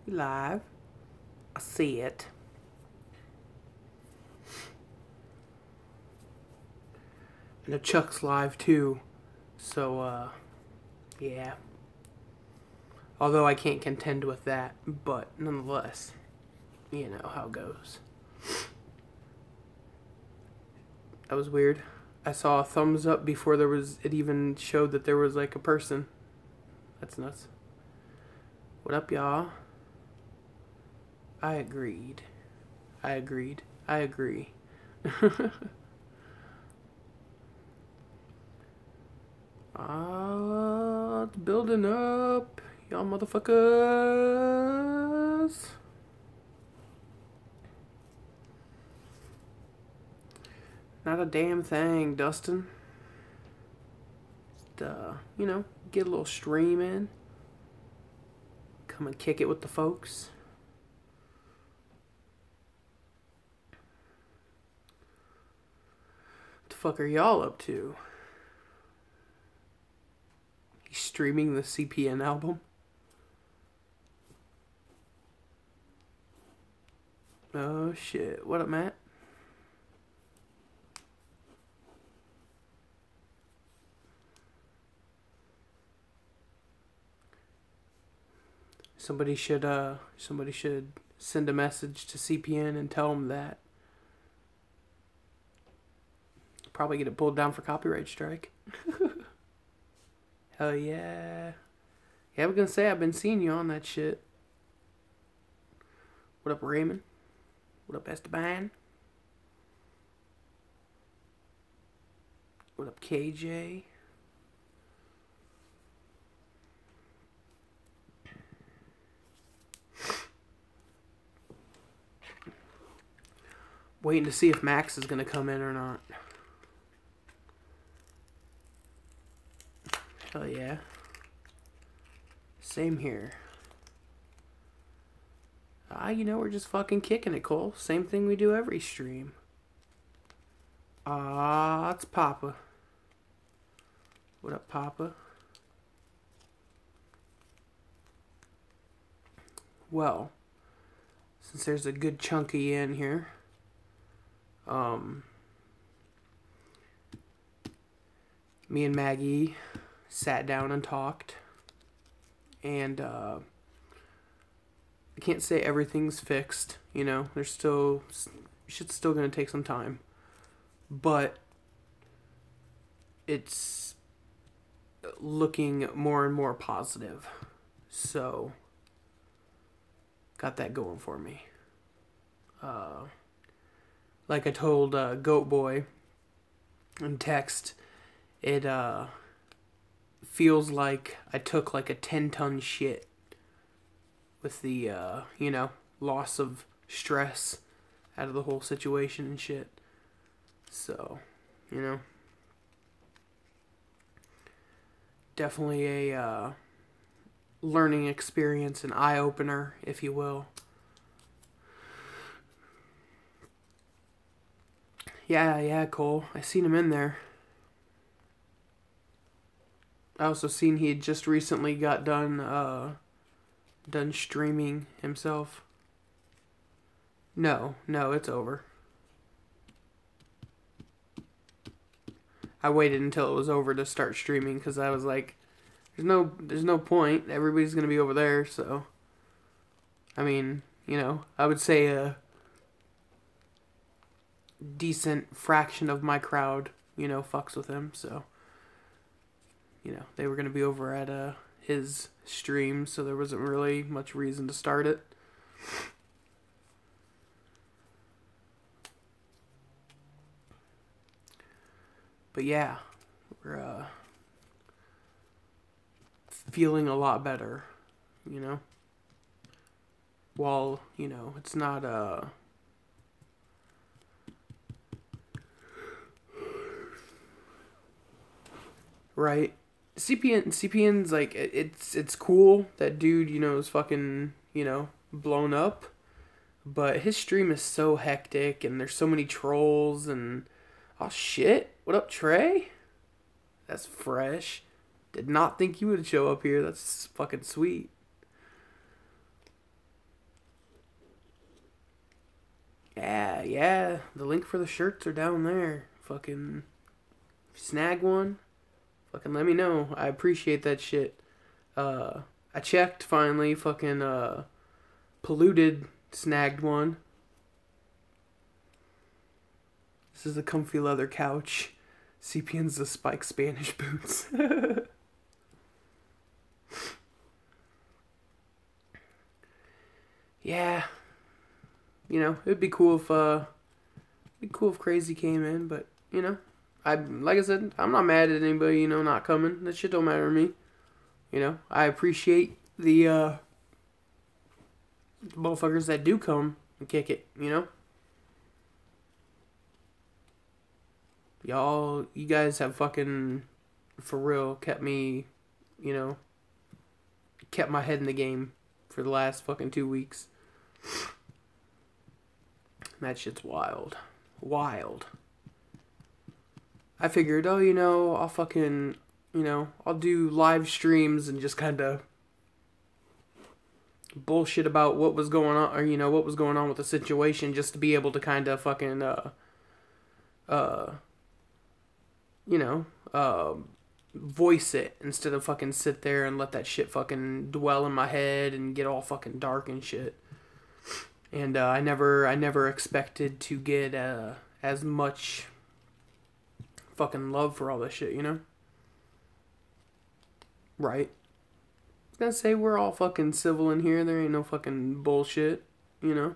You live. I see it. And the Chuck's live too. So, yeah. Although I can't contend with that, but nonetheless, you know how it goes. That was weird. I saw a thumbs up before it even showed that there was like a person. That's nuts. What up, y'all? I agreed. I agree. It's building up, y'all motherfuckers. Not a damn thing, Dustin. Just, you know, get a little stream in. Come and kick it with the folks. What the fuck are y'all up to? He's streaming the CPN album. Oh shit. What up, Matt? Somebody should send a message to CPN and tell them that. Probably get it pulled down for copyright strike. Hell yeah. Yeah, I was gonna say I've been seeing you on that shit. What up, Raymond? What up, Esteban? What up, KJ? Waiting to see if Max is gonna come in or not. Hell yeah. Same here. You know, we're just fucking kicking it, Cole. Same thing we do every stream. It's Papa. What up, Papa? Well, since there's a good chunky in here, me and Maggie sat down and talked, and I can't say everything's fixed, you know, there's still, shit's still gonna take some time, but it's looking more and more positive, so got that going for me. Like I told Goat Boy in text, it feels like I took like a 10-ton shit with the, you know, loss of stress out of the whole situation and shit. So, you know, definitely a learning experience, an eye-opener, if you will. Yeah, Cole. I seen him in there. I also seen he had just recently got done streaming himself. No, it's over. I waited until it was over to start streaming because I was like, there's no point. Everybody's gonna be over there, so. I mean, you know, I would say a decent fraction of my crowd, you know, fucks with him, so. You know, they were gonna be over at his stream, so there wasn't really much reason to start it. But yeah, we're feeling a lot better, you know. While, you know, it's not right. CPN's like, it's cool that dude, you know, is fucking, you know, blown up, but his stream is so hectic and there's so many trolls and oh shit, what up, Trey? That's fresh. Did not think you would show up here. That's fucking sweet. Yeah. The link for the shirts are down there. Fucking snag one. Fucking let me know. I appreciate that shit. I checked finally. Fucking polluted snagged one. This is a comfy leather couch. CPN's the spike Spanish boots. Yeah. You know, it'd be cool if Crazy came in, but you know, like I said, I'm not mad at anybody, you know, not coming. That shit don't matter to me. You know, I appreciate the motherfuckers that do come and kick it, you know? You guys have fucking, for real, kept me, you know, kept my head in the game for the last fucking 2 weeks. That shit's wild. Wild. I figured, oh, you know, I'll fucking, you know, I'll do live streams and just kind of bullshit about what was going on, or, you know, what was going on with the situation, just to be able to kind of fucking, you know, voice it instead of fucking sit there and let that shit fucking dwell in my head and get all fucking dark and shit. And I never expected to get as much fucking love for all this shit, you know? Right? I was gonna say we're all fucking civil in here. There ain't no fucking bullshit, you know?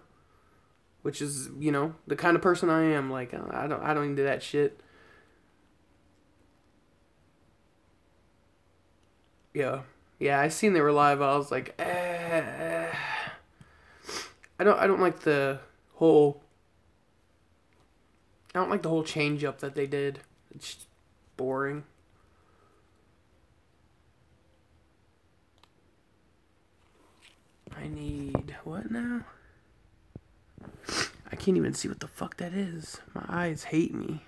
Which is, you know, the kind of person I am. Like, I don't even do that shit. Yeah. Yeah, I seen they were live. I was like, I don't like the whole change up that they did. It's just boring. I need what now? I can't even see what the fuck that is. My eyes hate me.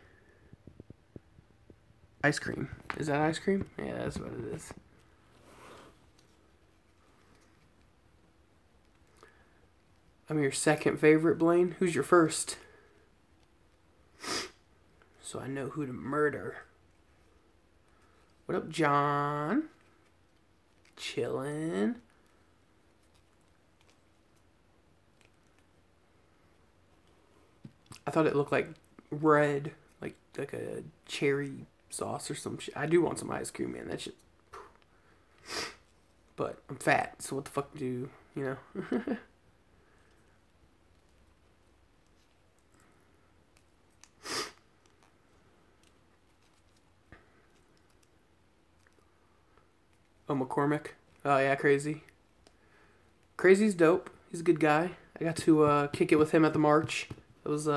Ice cream. Is that ice cream? Yeah, that's what it is. I'm your second favorite, Blaine. Who's your first? So I know who to murder. What up, John? Chillin'. I thought it looked like red, like a cherry sauce or some shit. I do want some ice cream, man. That shit. But I'm fat, so what the fuck do you know? Oh, McCormick. Oh, yeah, Crazy. Crazy's dope. He's a good guy. I got to kick it with him at the march. It was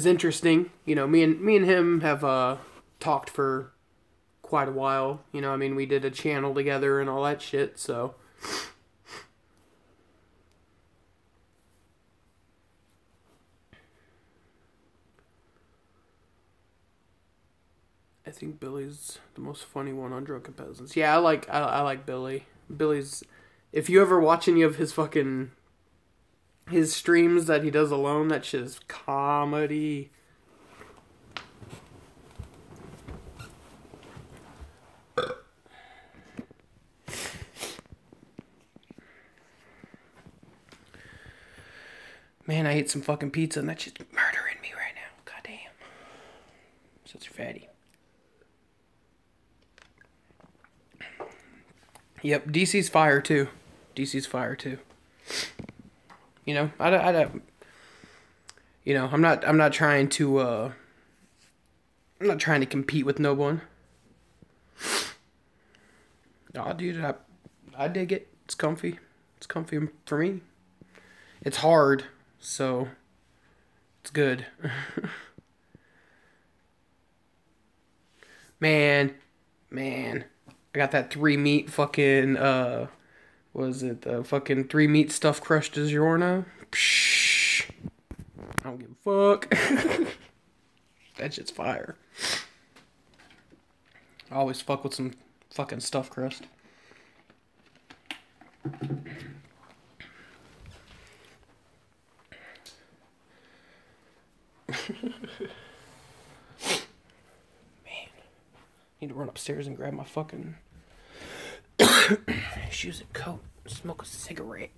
interesting. You know, me and him have talked for quite a while. You know, I mean, we did a channel together and all that shit, so. I think Billy's the most funny one on Drunken Peasants. Yeah, I like Billy. Billy's, if you ever watch any of his fucking his streams that he does alone, that shit is comedy. Man, I ate some fucking pizza and that shit's murdering me right now. Goddamn. Such a fatty. Yep, DC's fire too. DC's fire too. You know, you know, I'm not trying to I'm not trying to compete with no one. Oh, dude, I dig it. It's comfy. It's comfy for me. It's hard, so it's good. Man, I got that 3-meat fucking was it the fucking 3-meat stuffed crushed DiGiorno? Psh, I don't give a fuck. That shit's fire. I always fuck with some fucking stuffed crust. upstairs and grab my fucking shoes and coat, smoke a cigarette.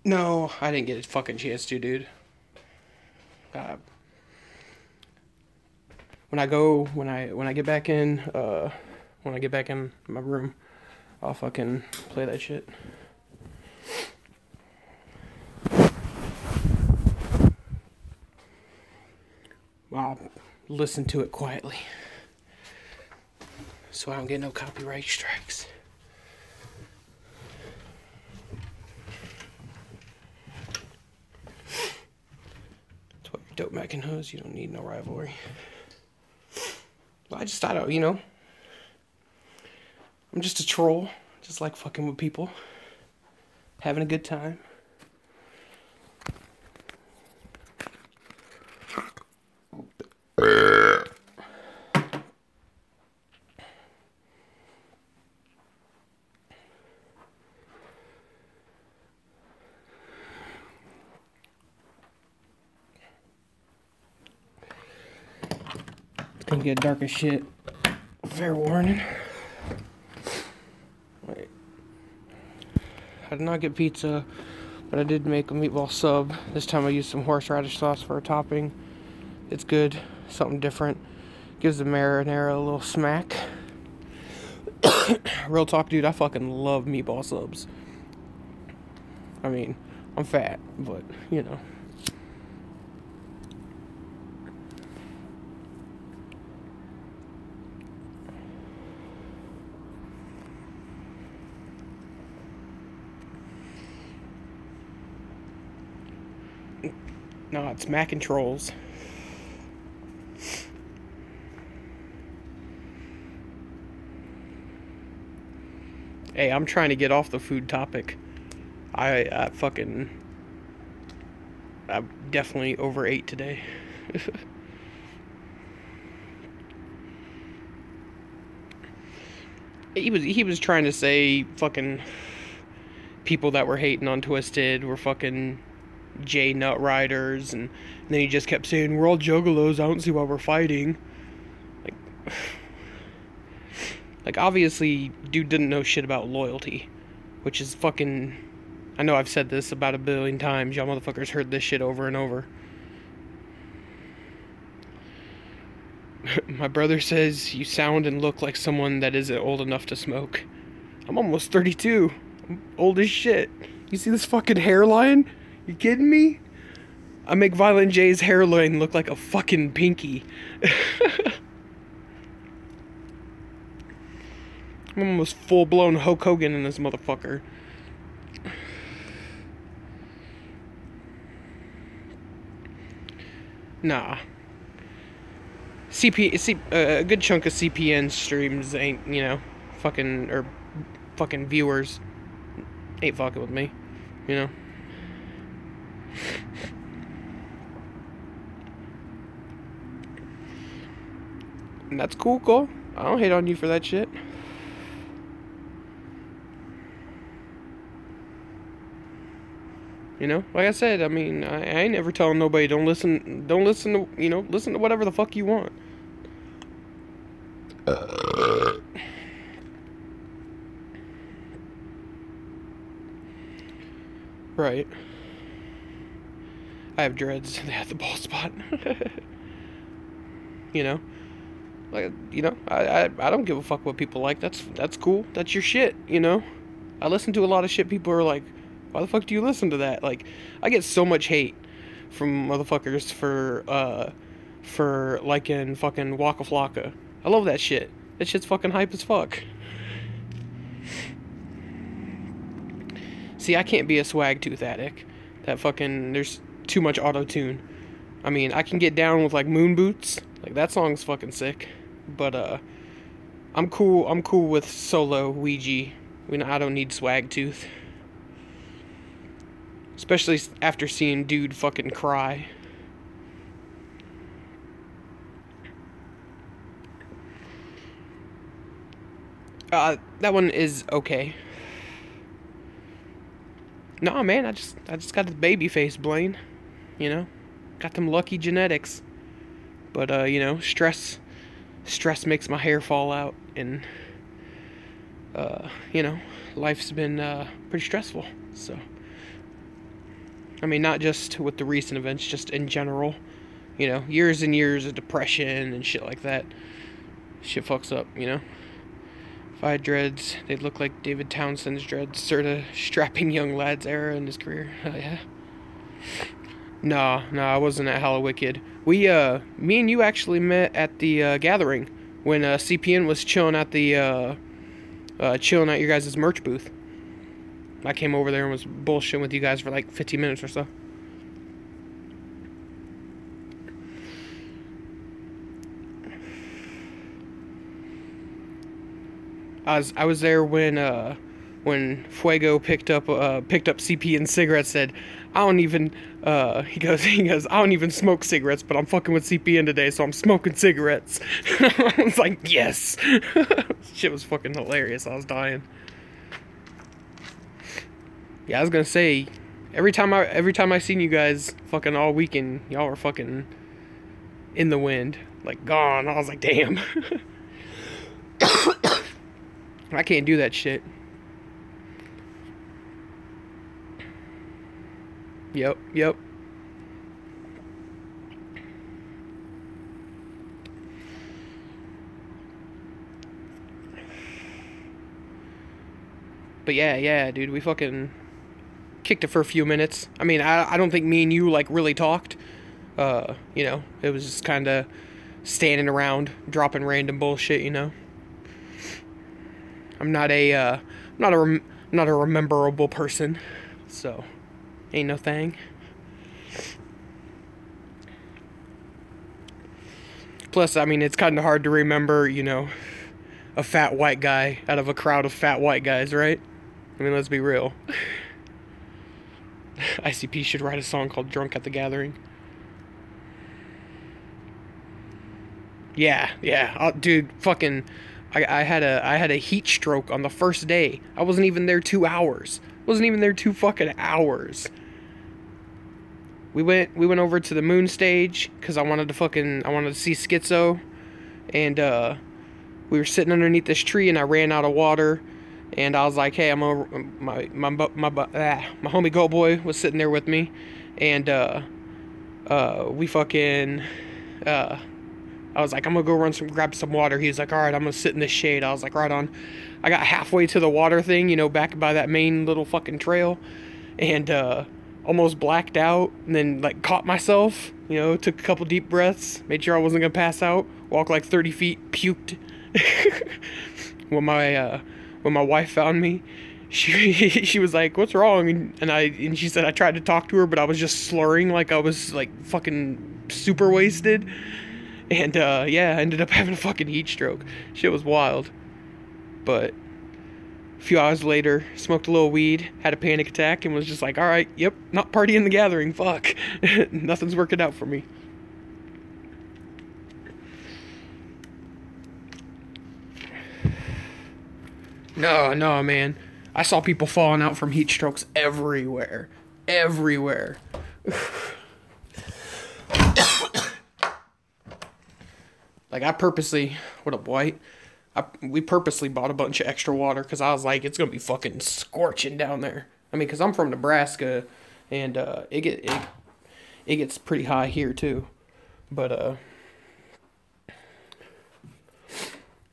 No, I didn't get a fucking chance to, dude. When I get back in my room, I'll fucking play that shit. I'll listen to it quietly, so I don't get no copyright strikes. That's what your dope Mackin knows. You don't need no rivalry. I just thought, I'm just a troll. Just like fucking with people. Having a good time. It's gonna get dark as shit. Fair warning. Wait. I did not get pizza, but I did make a meatball sub. This time I used some horseradish sauce for a topping. It's good. Something different. Gives the marinara a little smack. Real talk, dude, I fucking love meatball subs. I mean, I'm fat, but, you know. No, it's mac and trolls. Hey, I'm trying to get off the food topic. I definitely overate today. He was trying to say fucking people that were hating on Twisted were fucking J Nut Riders, and then he just kept saying we're all juggalos. I don't see why we're fighting. Like obviously, dude didn't know shit about loyalty, which is fucking. I know I've said this about 1 billion times. Y'all motherfuckers heard this shit over and over. My brother says you sound and look like someone that isn't old enough to smoke. I'm almost 32. I'm old as shit. You see this fucking hairline? You kidding me? I make Violent J's hairline look like a fucking pinky. I'm almost full-blown Hulk Hogan in this motherfucker. Nah. A good chunk of CPN streams ain't, you know, fucking viewers ain't fucking with me, you know. And that's cool. I don't hate on you for that shit. You know, like I said, I mean, I ain't never telling nobody don't listen to, you know, listen to whatever the fuck you want. Right. I have dreads. They have the bald spot. You know, like, you know, I don't give a fuck what people like. That's cool. That's your shit. You know, I listen to a lot of shit. People are like, why the fuck do you listen to that? Like, I get so much hate from motherfuckers for liking fucking Waka Flocka. I love that shit. That shit's fucking hype as fuck. See, I can't be a swag tooth addict. That fucking, there's too much auto-tune. I mean, I can get down with like Moon Boots. Like, that song's fucking sick. But I'm cool with solo Ouija. I mean, I don't need swag tooth. Especially after seeing dude fucking cry. That one is okay. No, man, I just got the baby face, Blaine. You know, got them lucky genetics. But you know, stress makes my hair fall out, and you know, life's been pretty stressful. So, I mean, not just with the recent events, just in general. You know, years and years of depression and shit like that. Shit fucks up, you know. If I had dreads, they'd look like David Townsend's dreads, sort of strapping young lad's era in his career. Oh yeah. No, I wasn't at Hallowicked. We, me and you actually met at the gathering when CPN was chilling at the chilling at your guys' merch booth. I came over there and was bullshitting with you guys for like 15 minutes or so. I was there when Fuego picked up CP and cigarettes. Said, I don't even he goes I don't even smoke cigarettes, but I'm fucking with CPN today, so I'm smoking cigarettes. I was like, yes. Shit was fucking hilarious. I was dying. Yeah, I was gonna say, every time I seen you guys fucking all weekend, y'all were fucking in the wind, like gone. I was like, damn. I can't do that shit. Yep. But yeah, dude, we fucking kicked it for a few minutes. I mean, I don't think me and you, like, really talked. You know, it was just kind of standing around, dropping random bullshit, you know. I'm not a rememberable person, so ain't no thing. Plus, I mean, it's kind of hard to remember, you know, a fat white guy out of a crowd of fat white guys, right? I mean, let's be real. ICP should write a song called Drunk at the Gathering. Yeah. Dude, fucking, I had a heat stroke on the first day. I wasn't even there 2 hours. Wasn't even there 2 fucking hours. We went over to the moon stage because I wanted to see Schizo, and we were sitting underneath this tree, and I ran out of water, and I was like, hey, my homie Go Boy was sitting there with me, and we fucking I was like, I'm gonna go grab some water. He was like, alright, I'm gonna sit in the shade. I was like, right on. I got halfway to the water thing, you know, back by that main little fucking trail, and almost blacked out, and then like caught myself, you know, took a couple deep breaths, made sure I wasn't gonna pass out, walked like 30 feet, puked. When my wife found me, she was like, what's wrong? And she said I tried to talk to her, but I was just slurring like I was like fucking super wasted. And yeah, I ended up having a fucking heat stroke. Shit was wild. But a few hours later, smoked a little weed, had a panic attack, and was just like, alright, yep, not partying the gathering, fuck. Nothing's working out for me. No, man. I saw people falling out from heat strokes everywhere. Everywhere. Like, I purposely... What up, White? We purposely bought a bunch of extra water because I was like, it's gonna be fucking scorching down there. I mean, because I'm from Nebraska, and it gets pretty high here, too. But,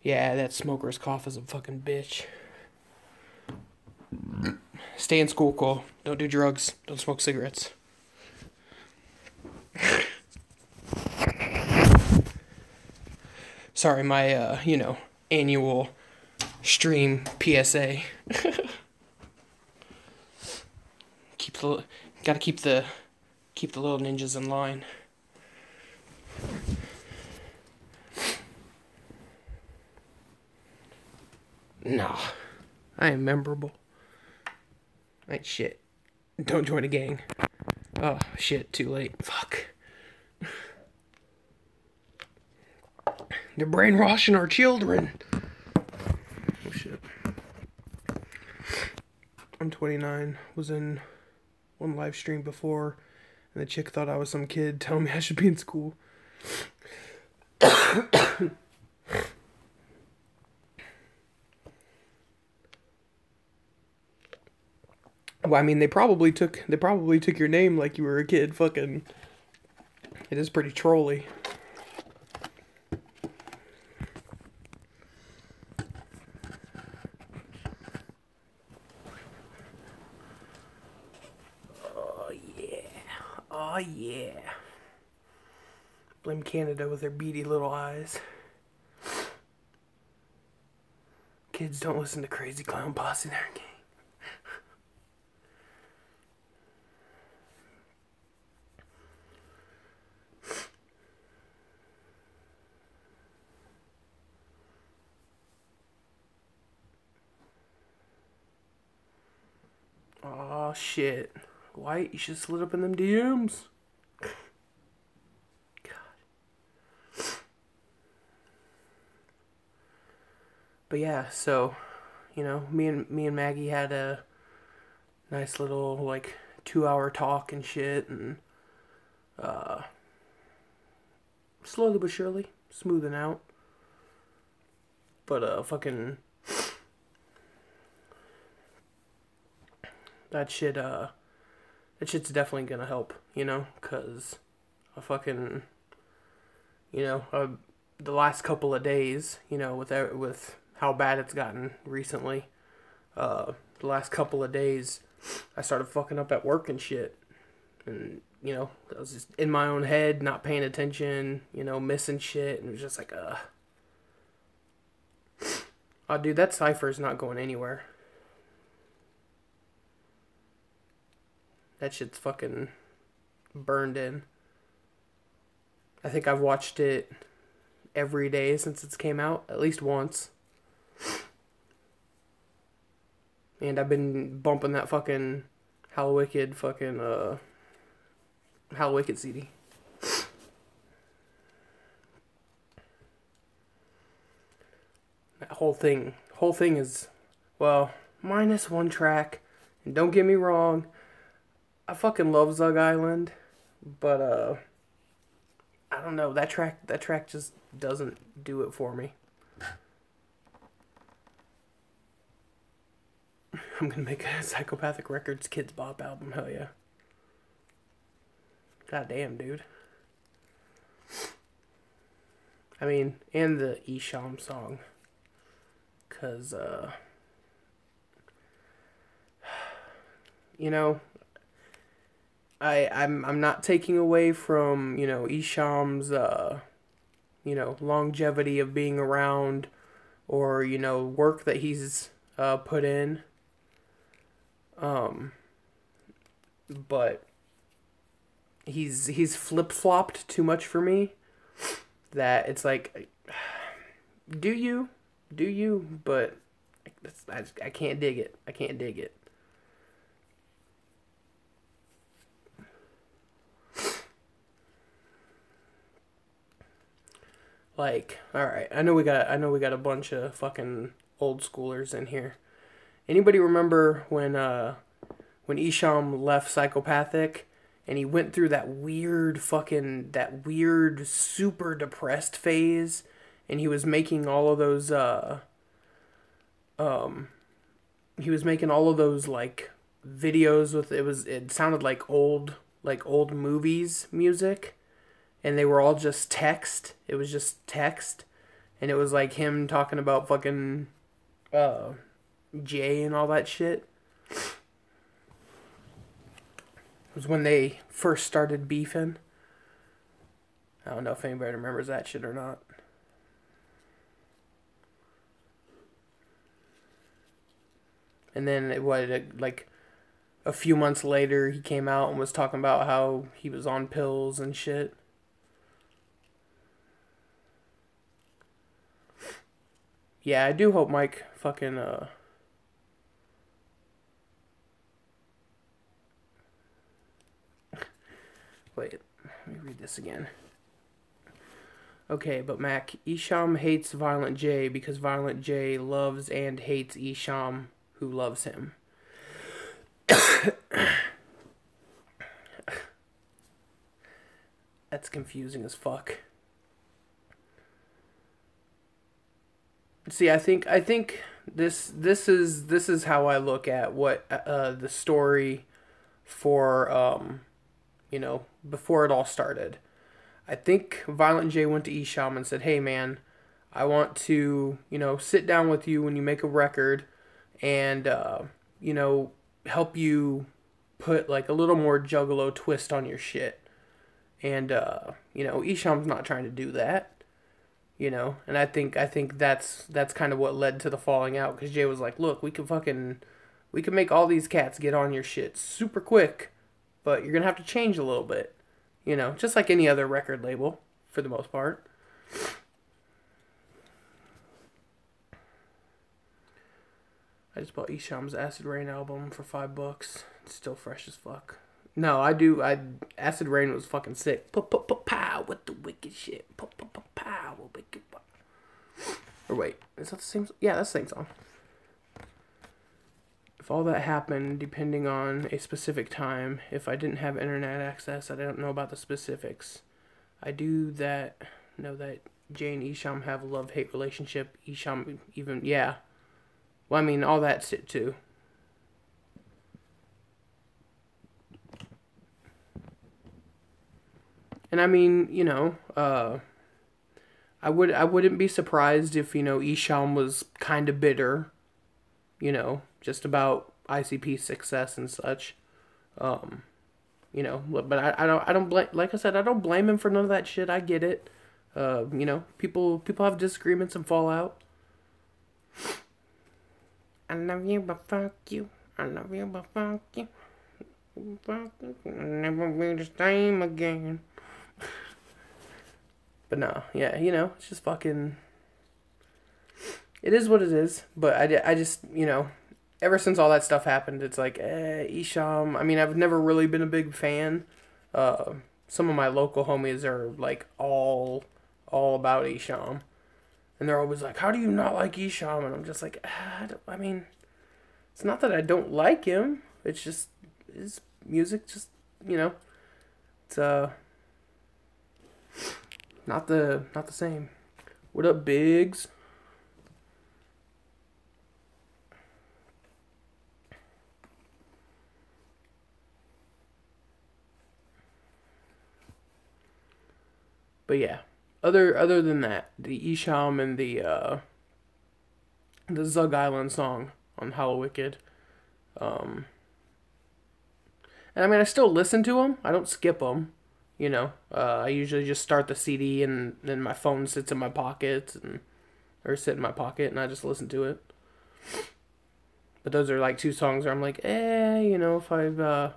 yeah, that smoker's cough is a fucking bitch. Stay in school, Cole. Don't do drugs. Don't smoke cigarettes. Sorry, my, you know, annual stream PSA. Gotta keep the little ninjas in line. Nah, I am memorable. Ain't shit. Don't join a gang. Oh, shit, too late. Fuck. They're brainwashing our children. Oh, shit. I'm 29. Was in one live stream before, and the chick thought I was some kid telling me I should be in school. Well, I mean, they probably took your name like you were a kid. Fucking, it is pretty trolly. Oh yeah, oh yeah. Blame Canada with their beady little eyes. Kids don't listen to Crazy Clown Posse. They're gay. Oh shit. White, you should slid up in them DMs. God. But yeah, so, you know, me and Maggie had a nice little like 2-hour talk and shit, and slowly but surely smoothing out. But fucking that shit's definitely gonna help, you know, cause I fucking, you know, the last couple of days, you know, with how bad it's gotten recently, the last couple of days, I started fucking up at work and shit, and you know, I was just in my own head, not paying attention, you know, missing shit, and it was just like, oh, dude, that cipher's not going anywhere. That shit's fucking burned in. I think I've watched it every day since it's came out, at least once. And I've been bumping that fucking Hallowicked CD. That whole thing is, well, minus one track. And don't get me wrong, I fucking love Zug Island, but I don't know, that track just doesn't do it for me. I'm gonna make a Psychopathic Records Kids Bop album, hell yeah. God damn, dude. I mean, and the Isham song. Cause you know, I'm not taking away from, you know, Isham's you know, longevity of being around, or, you know, work that he's put in. But he's flip-flopped too much for me, that it's like, do you, but I can't dig it. I can't dig it. Like, alright, I know we got a bunch of fucking old schoolers in here. Anybody remember when Isham left Psychopathic and he went through that weird super depressed phase, and he was making all of those like videos with, it sounded like old movies music, and they were all just text. It was just text, and it was like him talking about fucking Jay and all that shit. It was when they first started beefing. I don't know if anybody remembers that shit or not. And then like a few months later, he came out and was talking about how he was on pills and shit. Yeah, I do hope Mike fucking wait, let me read this again. Okay, but Mac, Isham hates Violent J because Violent J loves and hates Isham, who loves him. That's confusing as fuck. See, I think this is how I look at what the story for before it all started. I think Violent J went to Esham and said, "Hey man, I want to, sit down with you when you make a record and you know, help you put like a little more juggalo twist on your shit." And Esham's not trying to do that. And I think that's kind of what led to the falling out, because Jay was like, "Look, we can make all these cats get on your shit super quick, but you're gonna have to change a little bit, just like any other record label for the most part." I just bought Esham's Acid Rain album for $5. It's still fresh as fuck. No, I do. Acid Rain was fucking sick. Pow with the wicked shit. Pow with wicked. Or wait, is that the same? Yeah, that's the same song. If all that happened depending on a specific time, if I didn't have internet access, I don't know about the specifics. I do know that Jay and Esham have a love-hate relationship. Esham even, yeah. Well, I mean, all that shit too. And I mean, I wouldn't be surprised if, Esham was kind of bitter, just about ICP's success and such. But I don't blame, like I said, I don't blame him for none of that shit. I get it. People have disagreements and fallout. I love you, but fuck you. I love you, but fuck you. Fuck you. I'll never be the same again. But no, yeah, it's just fucking... It is what it is, but I just, ever since all that stuff happened, it's like, Esham, I mean, I've never really been a big fan. Some of my local homies are, like, all about Esham. And they're always like, "How do you not like Esham?" And I'm just like, I mean, it's not that I don't like him. It's just, his music just, it's, not the same. What up, Biggs? But yeah, other than that, the Esham and the Zug Island song on Hallowicked, and I mean, I still listen to them. I don't skip them. I usually just start the CD and then my phone sits in my pocket or sit in my pocket and I just listen to it. But those are like two songs where I'm like, if I've,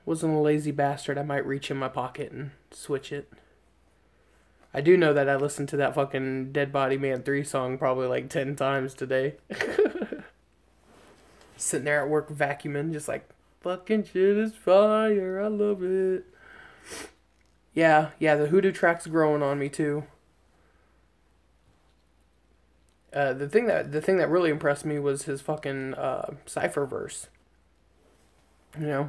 wasn't a lazy bastard, I might reach in my pocket and switch it. I do know that I listened to that fucking Dead Body Man 3 song probably like 10 times today. Sitting there at work vacuuming, just like, fucking shit is fire, I love it. Yeah, the Hoodoo track's growing on me too. The thing that really impressed me was his fucking cipher verse. I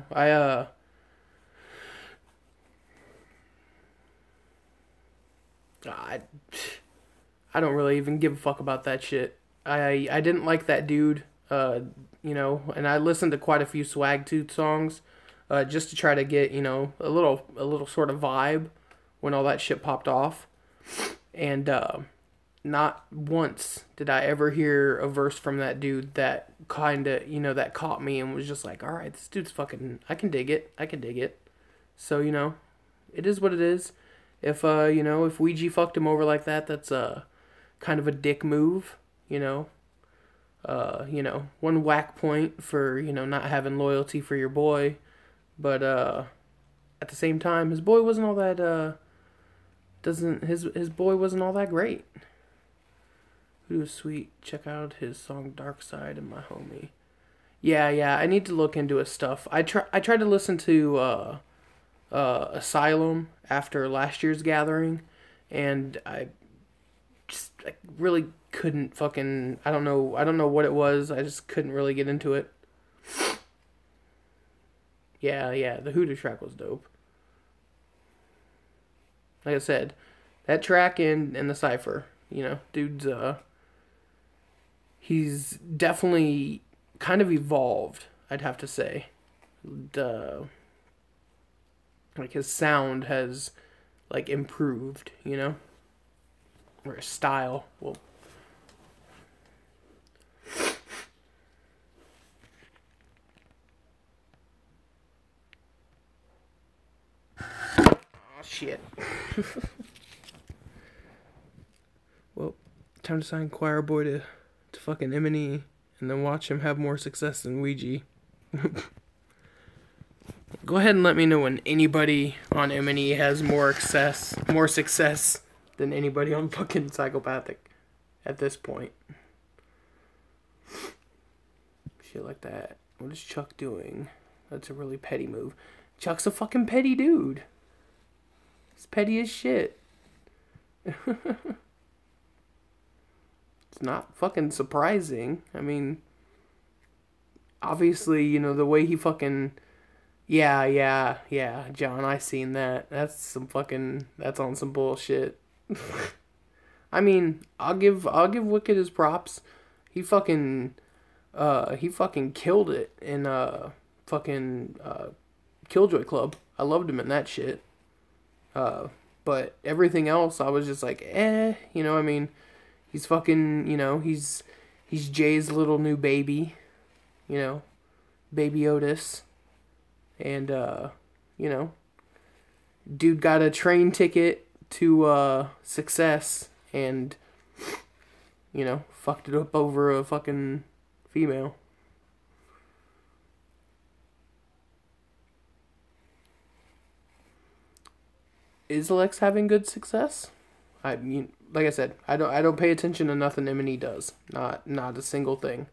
don't really even give a fuck about that shit. I didn't like that dude. And I listened to quite a few Swag Tooth songs, just to try to get, a little sort of vibe when all that shit popped off. And not once did I ever hear a verse from that dude that kind of, that caught me and was just like, all right, this dude's fucking, I can dig it. So, it is what it is. If, if Ouija fucked him over like that, that's kind of a dick move, one whack point for, not having loyalty for your boy. But at the same time, his boy wasn't all that, his boy wasn't all that great. Who was sweet? Check out his song Dark Side and My Homie. Yeah, I need to look into his stuff. I tried to listen to Asylum after last year's gathering, and I really couldn't fucking, I don't know what it was. I just couldn't really get into it. Yeah, the Hoodoo track was dope. Like I said, that track and the cipher, dude's he's definitely kind of evolved, I'd have to say. Like his sound has like improved, or his style. Well, oh shit. Well, time to sign Choir Boy to fucking M&E and then watch him have more success than Ouija. Go ahead and let me know when anybody on M&E has more success than anybody on fucking Psychopathic at this point. Shit like that. What is Chuck doing? That's a really petty move. Chuck's a fucking petty dude. He's petty as shit. It's not fucking surprising. I mean, obviously, the way he fucking... Yeah, John, I seen that. That's on some bullshit. I mean, I'll give Wicked his props. He fucking killed it in Killjoy Club. I loved him in that shit. But everything else, I was just like, I mean, he's fucking, he's JayZ little new baby, baby Otis. And, dude got a train ticket to, success and, fucked it up over a fucking female. Is Lex having good success? I mean, like I said, I don't pay attention to nothing M&E does. Not a single thing.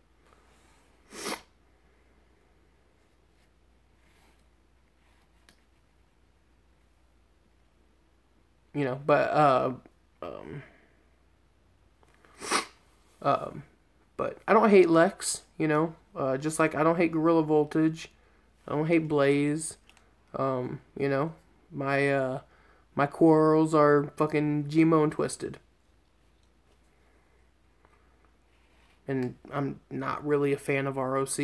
But I don't hate Lex, just like I don't hate Gorilla Voltage, I don't hate Blaze, my quarrels are fucking Gmo and Twisted. And I'm not really a fan of ROC,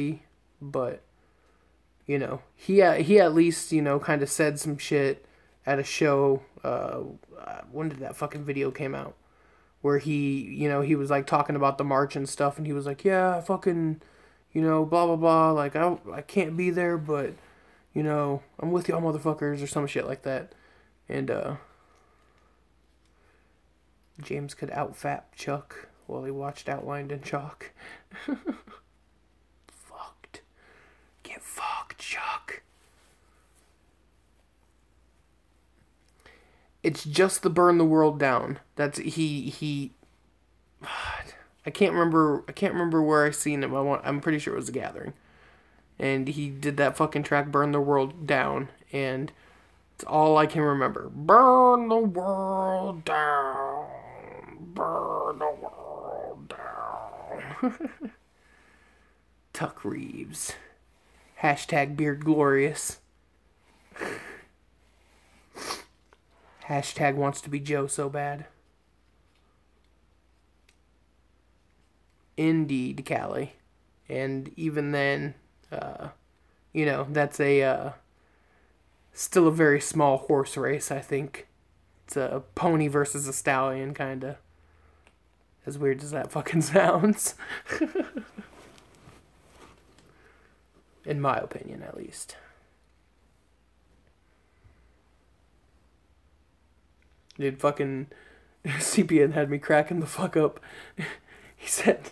but, he at least, kind of said some shit at a show, when did that fucking video came out? Where he was like talking about the march and stuff, and he was like, yeah, fucking, blah, blah, blah, like, I can't be there, but, I'm with y'all motherfuckers, or some shit like that. And, James could outfap Chuck while he watched Outlined in Chalk. Fucked. Get fucked, Chuck. It's just the Burn the World Down. That's he I can't remember where I seen him. I'm pretty sure it was The Gathering. And he did that fucking track Burn the World Down, and it's all I can remember. Burn the world down. Burn the world down. Tuck Reeves. Hashtag Beard Glorious. Hashtag wants to be Joe so bad. Indeed, Callie. And even then, that's still a very small horse race, I think. It's a pony versus a stallion, kinda. As weird as that fucking sounds. In my opinion, at least. Dude, fucking CPN had me cracking the fuck up. He said,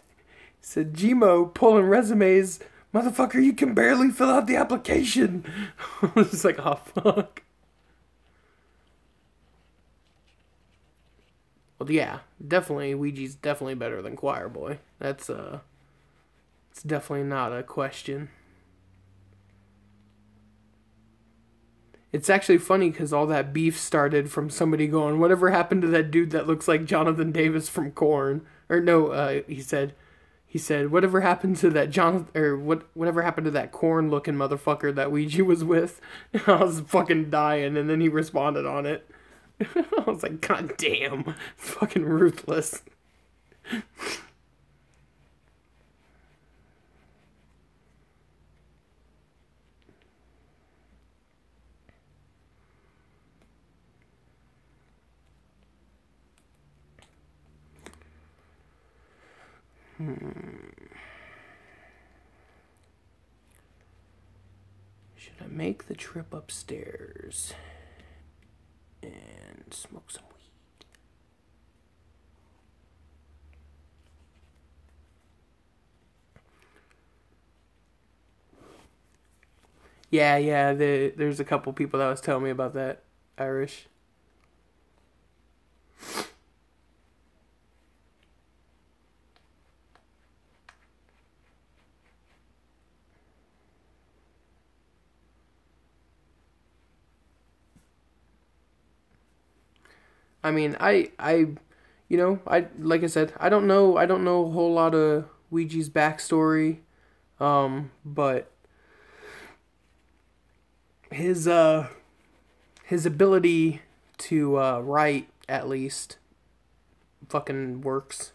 Gmo pulling resumes, motherfucker, you can barely fill out the application. I was just like, oh, fuck. Well, yeah, definitely, Ouija's definitely better than Choir Boy. It's definitely not a question. It's actually funny because all that beef started from somebody going, whatever happened to that dude that looks like Jonathan Davis from Korn? Or no, he said, whatever happened to that whatever happened to that Korn looking motherfucker that Ouija was with? I was fucking dying, and then he responded on it. I was like, God damn. Fucking ruthless. Should I make the trip upstairs and smoke some weed? Yeah. There's a couple people that was telling me about that. Irish. I mean, like I said, I don't know a whole lot of Ouija's backstory, but his his ability to write at least fucking works.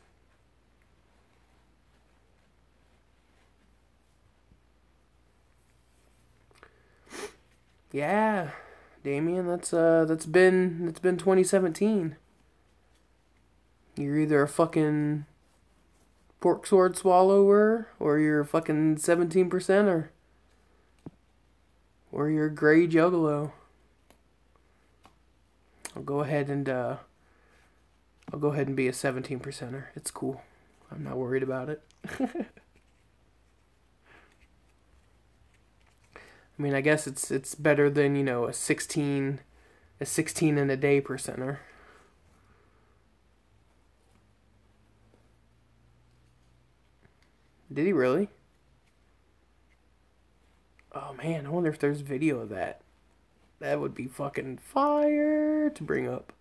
Yeah, Damien, that's been 2017. You're either a fucking pork sword swallower or you're a fucking 17%er or you're a gray juggalo. I'll go ahead and be a 17%er. It's cool. I'm not worried about it. I mean, I guess it's better than, a 16 in a day percenter. Did he really? Oh man, I wonder if there's video of that. That would be fucking fire to bring up.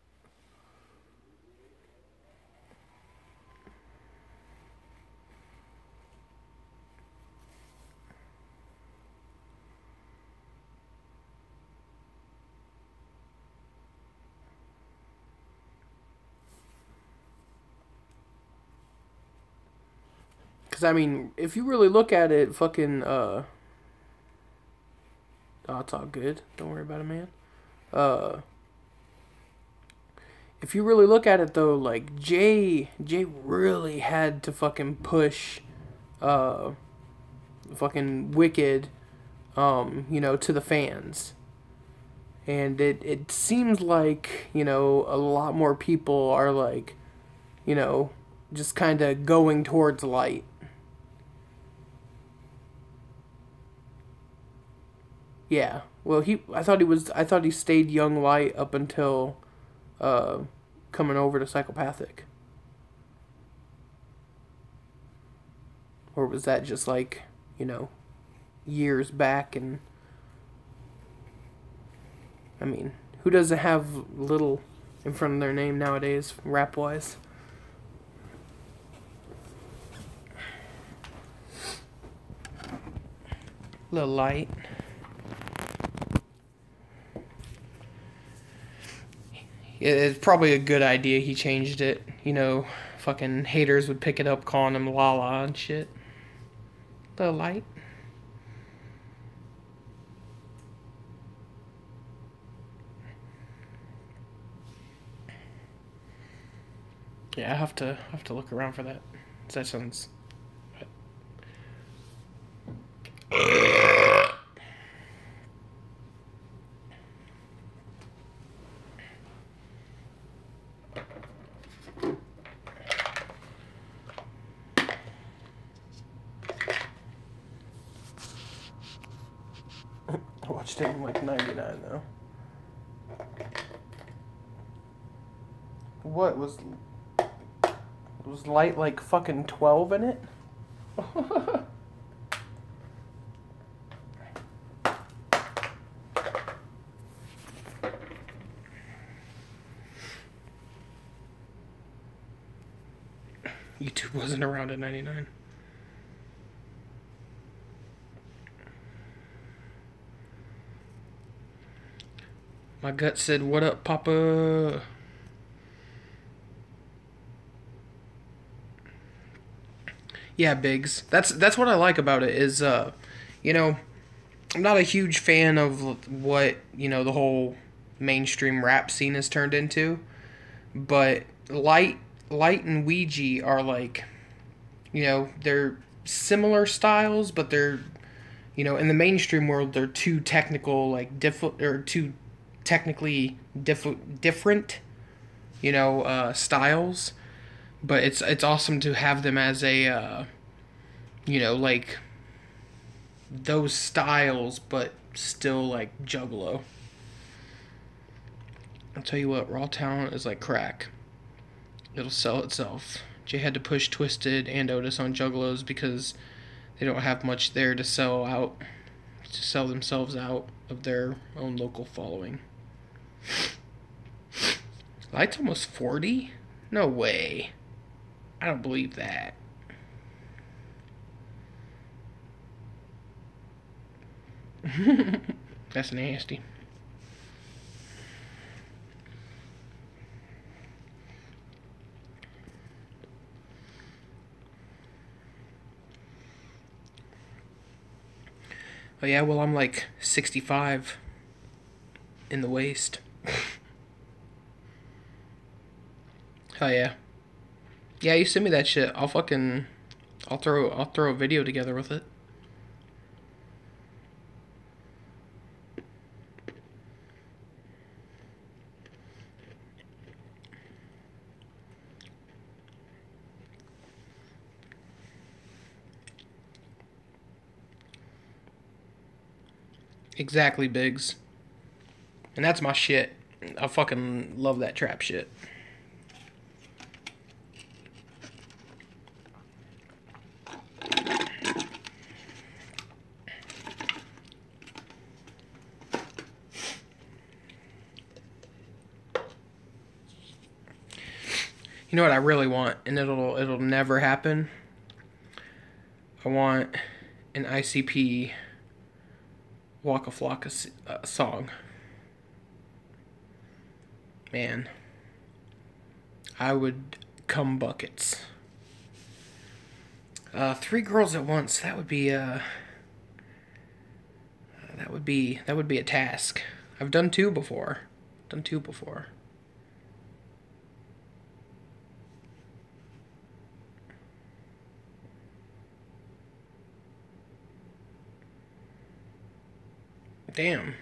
Because, I mean, if you really look at it, fucking, oh, it's all good. Don't worry about it, man. If you really look at it, though, like, Jay really had to fucking push, fucking Wicked, to the fans. And it seems like, a lot more people are, like, just kind of going towards light. Yeah. Well, I thought he stayed young light up until coming over to psychopathic. Or was that just like, years back? And I mean, who doesn't have little in front of their name nowadays, rap wise? Little light. It's probably a good idea he changed it. Fucking haters would pick it up calling him Lala and shit. Little light. Yeah, I have to look around for that. That sounds. I watched it in like 99 though. What was light like fucking 12 in it? YouTube wasn't around in 99. My gut said, "What up, Papa?" Yeah, Biggs. That's what I like about it is, you know, I'm not a huge fan of what the whole mainstream rap scene has turned into, but Light and Ouija are like, they're similar styles, but they're in the mainstream world they're too technical, like or too technically different, styles. But it's awesome to have them as a like those styles, but still like Juggalo. I'll tell you what, raw talent is like crack. It'll sell itself. Jay had to push Twisted and Otis on Juggalos because they don't have much there to sell themselves out of their own local following. Light's almost 40? No way. I don't believe that. That's nasty. Oh yeah, well I'm like 65 in the waist. Hell yeah. Yeah, you send me that shit. I'll throw a video together with it. Exactly, Biggs. And that's my shit. I fucking love that trap shit. You know what I really want, and it'll never happen. I want an ICP Waka Flocka song. Man, I would come buckets. 3 girls at once. That would be a task. I've done 2 before. Damn.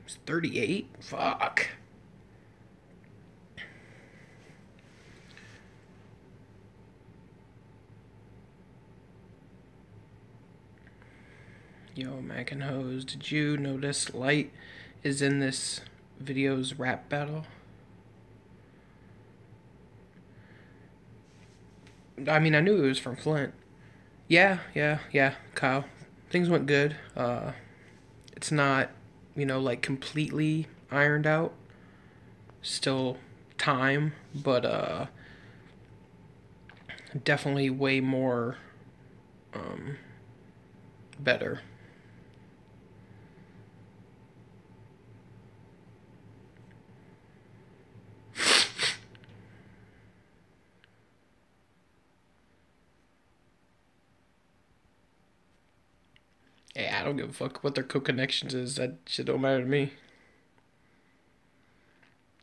It's 38? Fuck. Yo, Mac and Hose, did you notice Light is in this video's rap battle? I mean, I knew he was from Flint. Yeah, Kyle. Things went good. It's not, like completely ironed out. Still time, but definitely way more better. Yeah, I don't give a fuck what their co-connections is. That shit don't matter to me.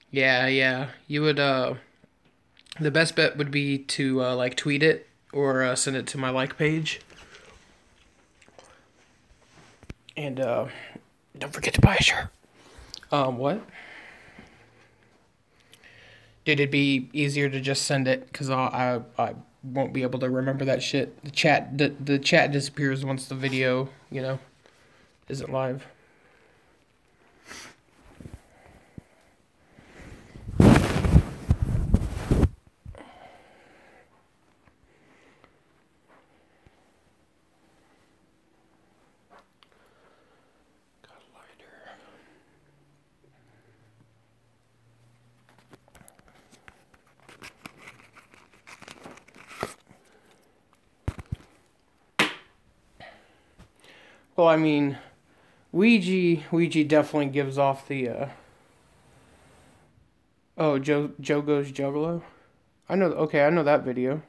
Yeah. You would, the best bet would be to, like, tweet it or send it to my like page. And, don't forget to buy a shirt. What? Dude, it'd be easier to just send it, because I won't be able to remember that shit. The chat disappears once the video, isn't live. Well, I mean, Ouija definitely gives off the Oh, Joe Goes Juggalo? I know, okay, I know that video.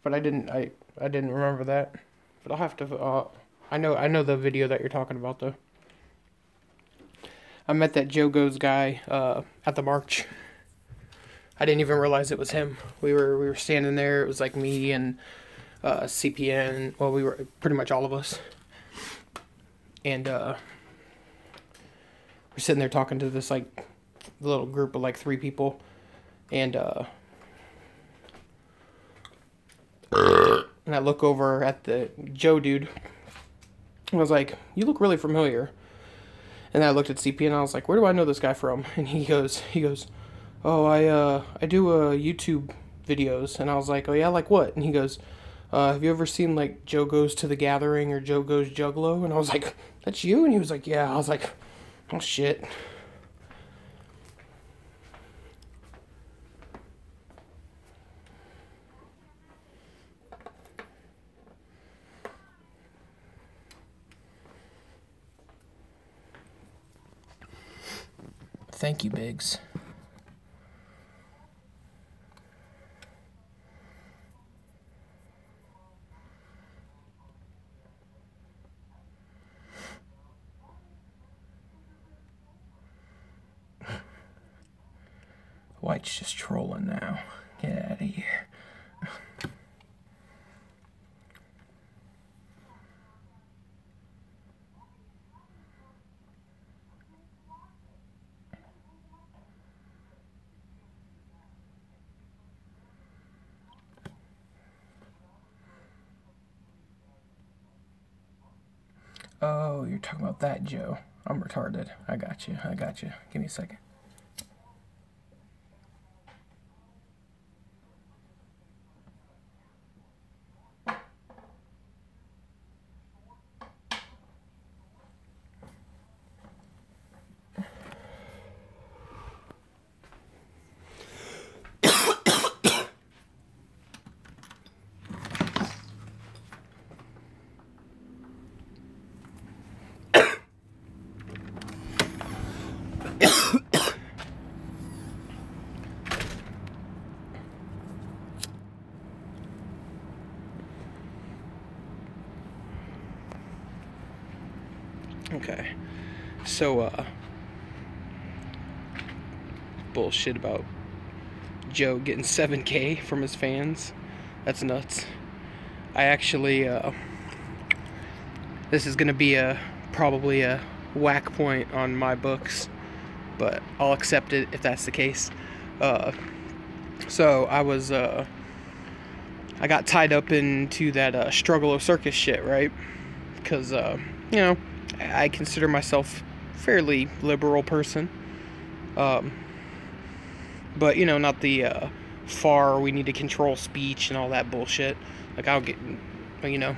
But I didn't remember that. But I'll have to, I know the video that you're talking about, though. I met that Joe Goes guy, at the march. I didn't even realize it was him. We were standing there, it was like me and, CPN, well, we were pretty much all of us. And, we're sitting there talking to this, like, little group of, like, 3 people. And I look over at the Joe dude. I was like, you look really familiar. And then I looked at CP and I was like, where do I know this guy from? And he goes, oh, I do YouTube videos. And I was like, oh yeah, like what? And he goes, have you ever seen like Joe Goes to the Gathering or Joe Goes Juggalo? And I was like, that's you? And he was like, yeah. I was like, oh shit. Thank you, Biggs. White's just trolling now. Get out of here. Oh, you're talking about that, Joe. I'm retarded. I got you. Give me a second. Okay, so, bullshit about Joe getting 7K from his fans. That's nuts. I actually, this is gonna be probably a whack point on my books, but I'll accept it if that's the case. So I was, I got tied up into that, struggle of circus shit, right? Because, you know, I consider myself a fairly liberal person. But, you know, not the, far we need to control speech and all that bullshit. Like, I'll get, you know,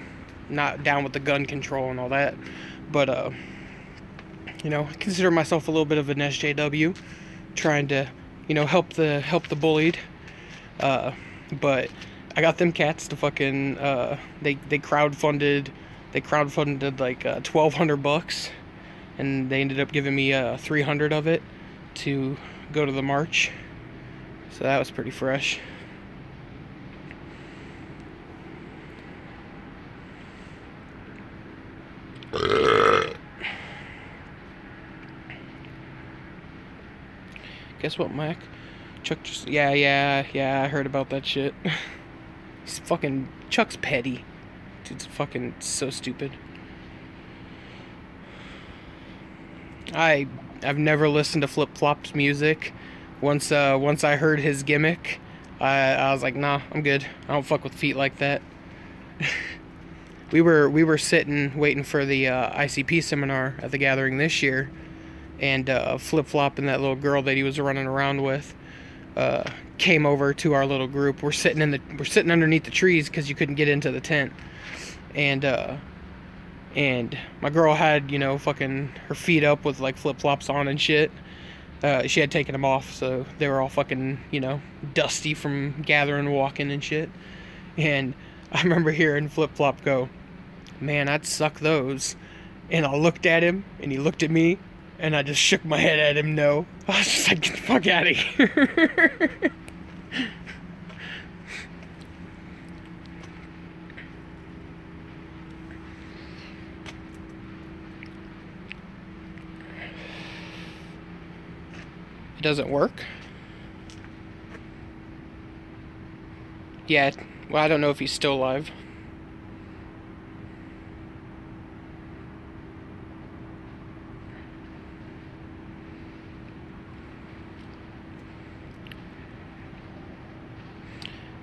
not down with the gun control and all that. But, you know, I consider myself a little bit of an SJW, trying to, you know, help the bullied. But I got them cats to fucking, they crowdfunded like $1,200, and they ended up giving me 300 of it to go to the march. So that was pretty fresh. Guess what, Mac? Chuck just... Yeah, I heard about that shit. He's fucking... Chuck's petty. Dude's fucking so stupid. I've never listened to Flip Flop's music. Once I heard his gimmick, I was like, nah, I'm good. I don't fuck with feet like that. We were sitting waiting for the ICP seminar at the gathering this year, and Flip Flop and that little girl that he was running around with came over to our little group. We're sitting underneath the trees because you couldn't get into the tent, and my girl had, you know, fucking her feet up with like flip flops on and shit. She had taken them off, so they were all fucking, you know, dusty from gathering, walking and shit. And I remember hearing Flip Flop go, Man, I'd suck those. And I looked at him, and he looked at me, and I just shook my head at him, no. I was just like, get the fuck out of here. It doesn't work? Yeah, well, I don't know if he's still alive.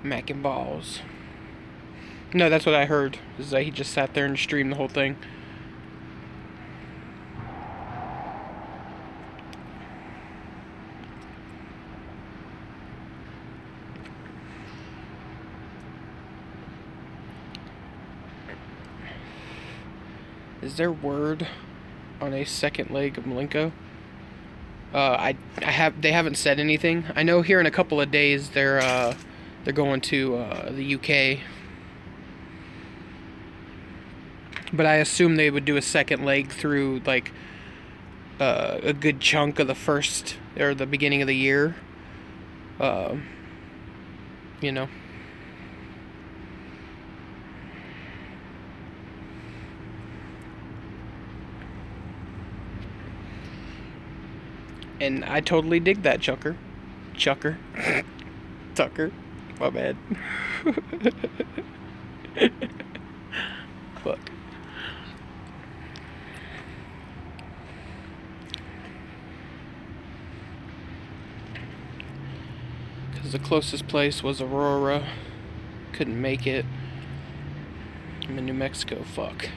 Mac and balls. No, that's what I heard. Is that he just sat there and streamed the whole thing. Is there word on a second leg of Malenko? They haven't said anything. I know here in a couple of days they're going to the UK. But I assume they would do a second leg through like a good chunk of the first or the beginning of the year. You know. And I totally dig that, Chucker. Tucker. My bad. Fuck. Because the closest place was Aurora. Couldn't make it. I'm in New Mexico, fuck.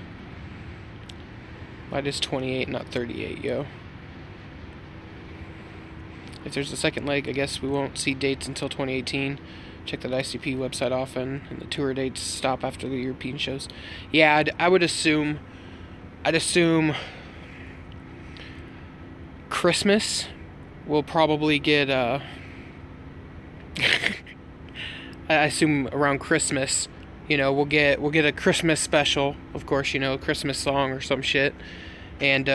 Why is 28, not 38, yo? If there's a second leg, I guess we won't see dates until 2018. Check that ICP website often, and the tour dates stop after the European shows. Yeah, I would assume... I'd assume... Christmas will probably get, I assume around Christmas, you know, we'll get a Christmas special, of course, you know, a Christmas song or some shit. And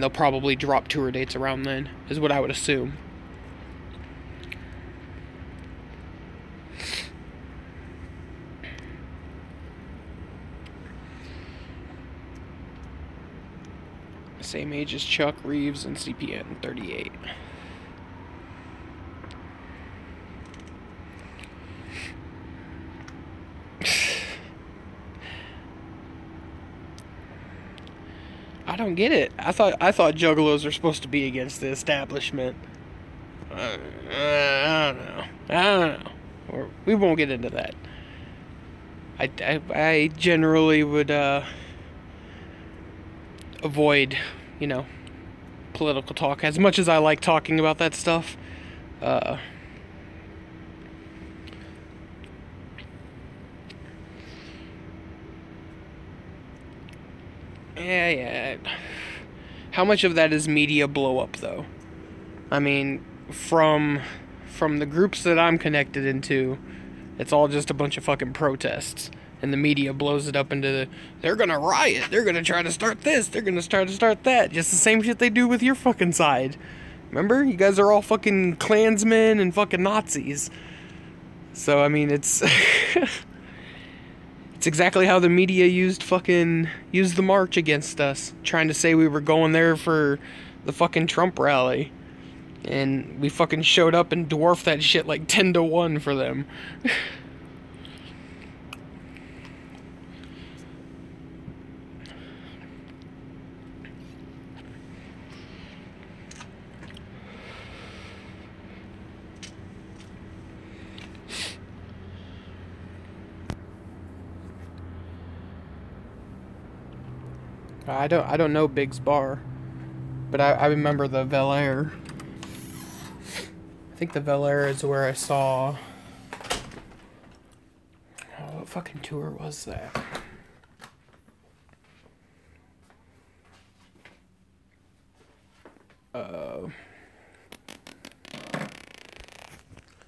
they'll probably drop tour dates around then, is what I would assume. Same age as Chuck, Reeves, and CPN, 38. I don't get it. I thought juggalos are supposed to be against the establishment. I don't know. We won't get into that. I generally would avoid, you know, political talk as much as I like talking about that stuff. Yeah. How much of that is media blow up, though? I mean, from the groups that I'm connected into, it's all just a bunch of fucking protests. And the media blows it up into they're gonna riot, they're gonna try to start this, they're gonna try to start that. Just the same shit they do with your fucking side. Remember? You guys are all fucking Klansmen and fucking Nazis. So, I mean, it's... It's exactly how the media used the march against us, trying to say we were going there for the fucking Trump rally. And we fucking showed up and dwarfed that shit like 10-1 for them. I don't know Big's bar, but I remember the Bel Air. I think the Bel Air is where I saw... Oh, what fucking tour was that?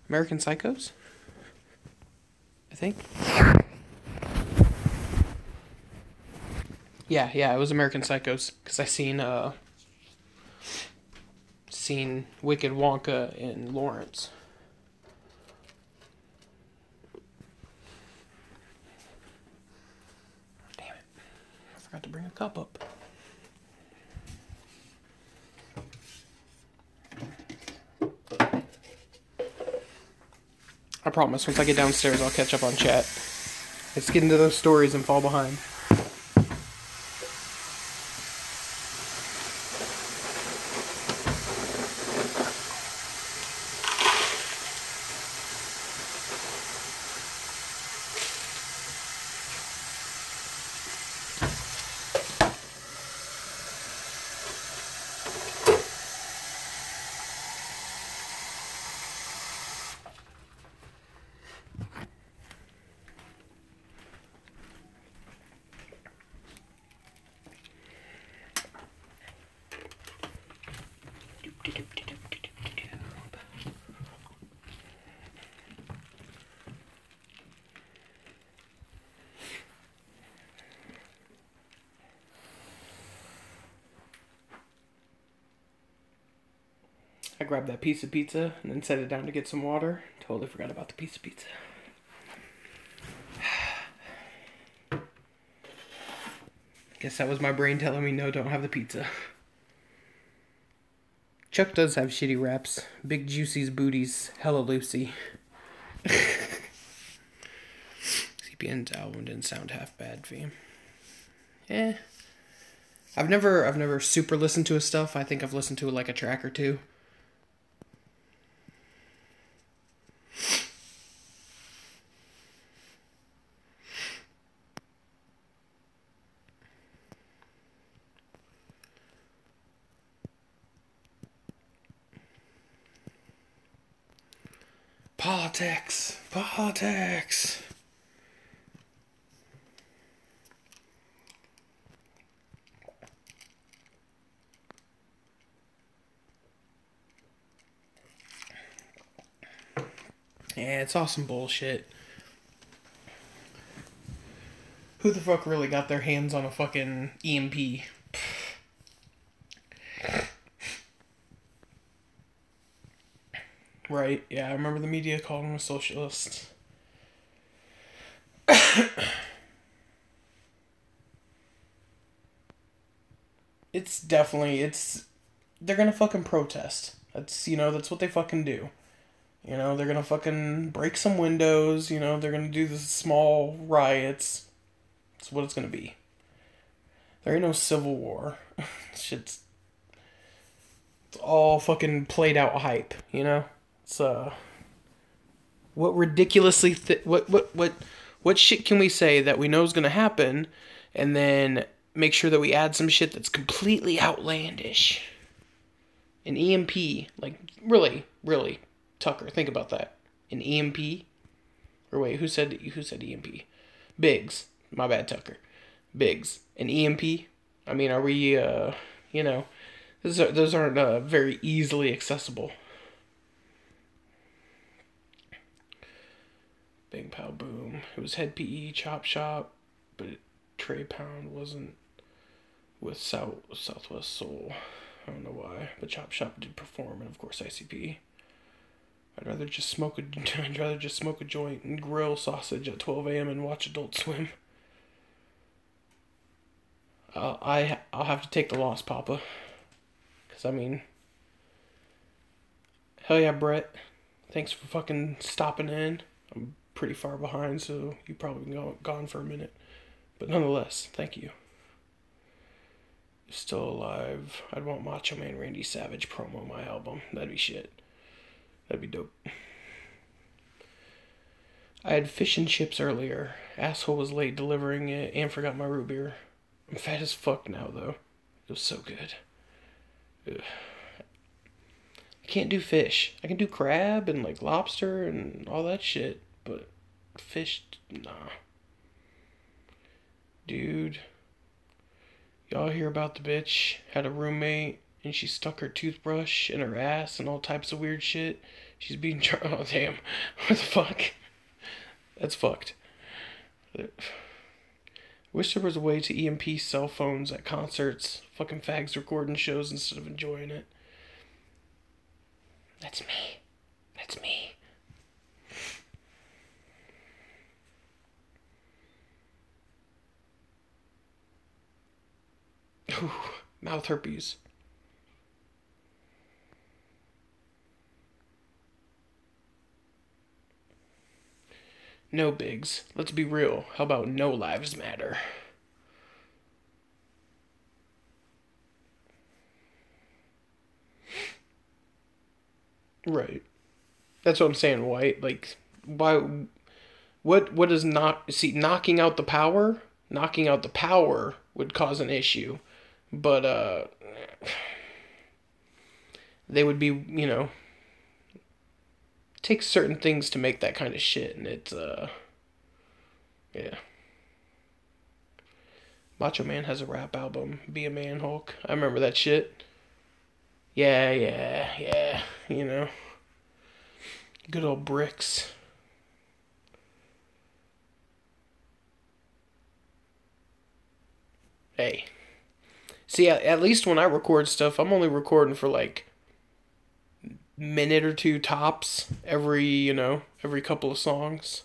American Psychos? I think. Yeah, it was American Psychos, because I seen Wicked Wonka in Lawrence. Damn it. I forgot to bring a cup up. I promise, once I get downstairs, I'll catch up on chat. Let's get into those stories and fall behind. I grabbed that piece of pizza and then set it down to get some water. Totally forgot about the piece of pizza. Guess that was my brain telling me no, don't have the pizza. Chuck does have shitty raps. Big Juicy's booties, hella Lucy. CPN's album didn't sound half bad for you. I've never super listened to his stuff. I think I've listened to like a track or two. Politics. Yeah, it's awesome bullshit. Who the fuck really got their hands on a fucking EMP? Right, yeah, I remember the media calling him a socialist. They're gonna fucking protest. That's what they fucking do. They're gonna fucking break some windows, they're gonna do the small riots. That's what it's gonna be. There ain't no civil war. It's all fucking played out hype, It's, what ridiculously, what shit can we say that we know is gonna happen, and then make sure that we add some shit that's completely outlandish? An EMP, like, really, Tucker, think about that. An EMP? Or wait, who said EMP? Biggs. My bad, Tucker. Biggs. An EMP? I mean, are we, those aren't very easily accessible. Bang Pow Boom. It was Head PE, Chop Shop, but Trey Pound wasn't with Southwest Soul. I don't know why, but Chop Shop did perform, and of course ICP. I'd rather just smoke a joint and grill sausage at 12 a.m. and watch Adult Swim. I'll have to take the loss, Papa. Because, hell yeah, Brett. Thanks for fucking stopping in. I'm pretty far behind, so you've probably been gone for a minute. But nonetheless, thank you. Still alive. I'd want Macho Man Randy Savage promo my album. That'd be shit. That'd be dope. I had fish and chips earlier. Asshole was late delivering it and forgot my root beer. I'm fat as fuck now, though. It was so good. Ugh. I can't do fish. I can do crab and, like, lobster and all that shit. But fish, nah. Dude. Y'all hear about the bitch? Had a roommate and she stuck her toothbrush in her ass and all types of weird shit. She's being oh damn. What the fuck? That's fucked. Wish there was a way to EMP cell phones at concerts. Fucking fags recording shows instead of enjoying it. That's me. That's me. Ooh, mouth herpes. No, Biggs. Let's be real. How about no lives matter? Right. That's what I'm saying, White. Like, why? What is not? See, knocking out the power. Knocking out the power would cause an issue, but they would be, you know, takes certain things to make that kind of shit, and it's yeah. Macho Man has a rap album, Be a Man Hulk. I remember that shit. Yeah. You know, good old bricks. Hey, see, at least when I record stuff, I'm only recording for like minute or two tops every couple of songs.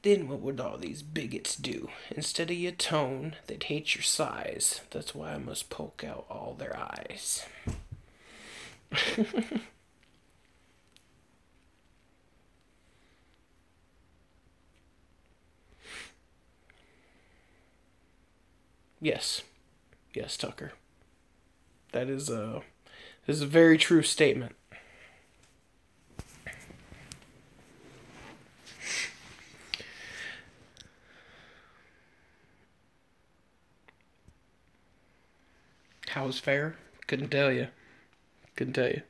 Then what would all these bigots do? Instead of your tone, they'd hate your size. That's why I must poke out all their eyes. Yes. Yes, Tucker. This is a very true statement. How's fair? Couldn't tell you. Couldn't tell you.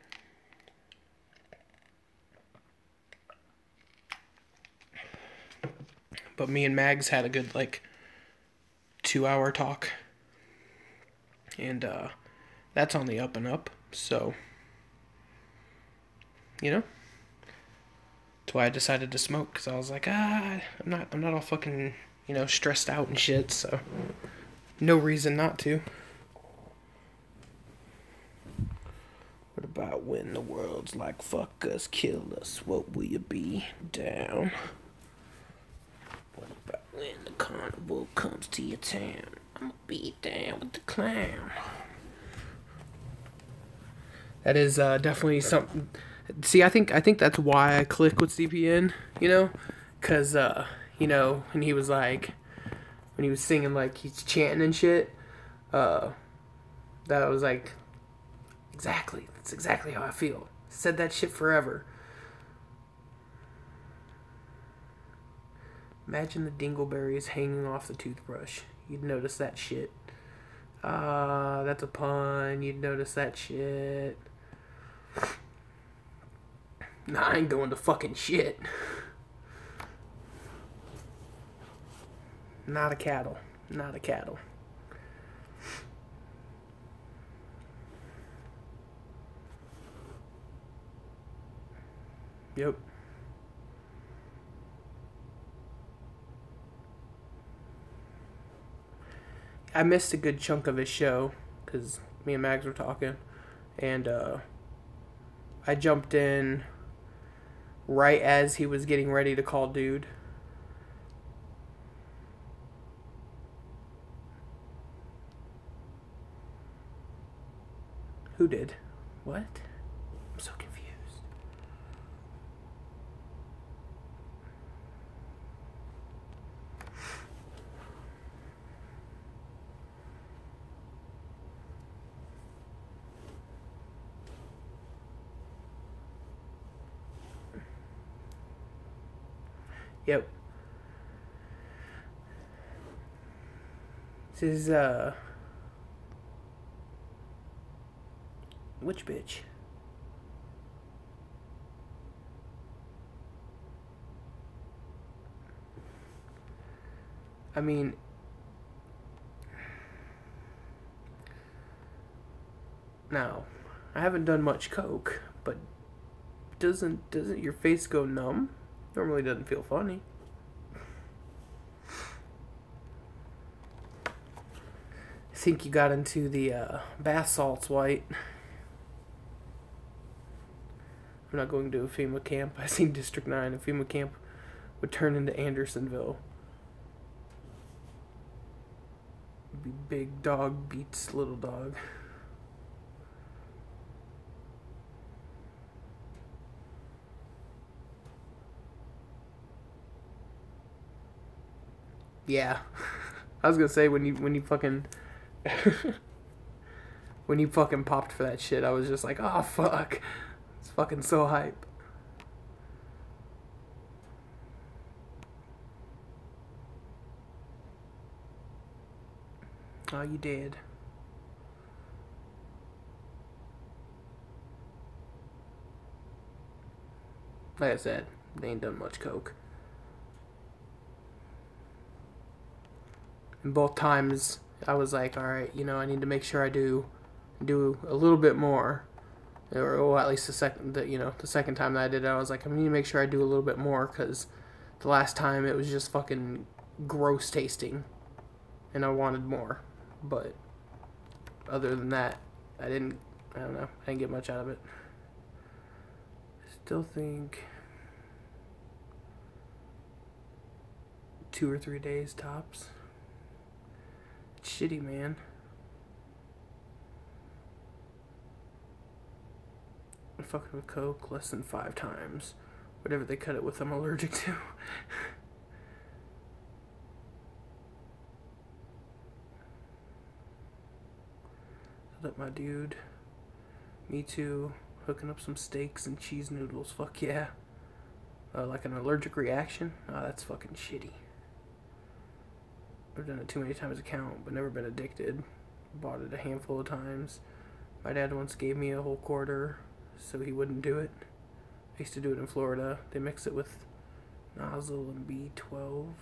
But me and Mags had a good, like, 2-hour talk. And, that's on the up and up. So, you know, that's why I decided to smoke. Because I was like, I'm not all fucking, stressed out and shit. So, no reason not to. What about when the world's like, fuck us, kill us, what will you be down? What about when the carnival comes to your town? I'ma be down with the clown. That is definitely something. See, I think that's why I click with CPN, because when he was like, when he was singing, like, he's chanting and shit, that was like, exactly, that's exactly how I feel. Said that shit forever. Imagine the dingleberries hanging off the toothbrush. You'd notice that shit. That's a pun. You'd notice that shit. Nah, I ain't going to fucking shit. Not a cattle. Not a cattle. Yep. I missed a good chunk of his show because me and Mags were talking, and I jumped in right as he was getting ready to call dude. Who did? What? I'm so confused. Yep. This is, which bitch? I mean, now, I haven't done much coke, but doesn't your face go numb? Normally doesn't feel funny. think you got into the bath salts, White. I'm not going to a FEMA camp. I seen District 9. A FEMA camp would turn into Andersonville. It'd be big dog beats little dog. Yeah. I was gonna say when you fucking when you fucking popped for that shit, I was just like, oh fuck. It's fucking so hype. Oh, you did. Like I said, they ain't done much coke. And both times, I was like, all right, you know, I need to make sure I do a little bit more, or well, at least the second time that I did it, I was like, I need to make sure I do a little bit more, because the last time it was just fucking gross tasting, and I wanted more. But other than that, I don't know, I didn't get much out of it. I still think 2 or 3 days tops. It's shitty, man. I'm fucking with coke less than 5 times. Whatever they cut it with, I'm allergic to. Up my dude. Me too. Hooking up some steaks and cheese noodles. Fuck yeah. Like an allergic reaction? Oh, that's fucking shitty. I've done it too many times to count, but never been addicted. Bought it a handful of times. My dad once gave me a whole quarter so he wouldn't do it. I used to do it in Florida. They mix it with nozzle and B12.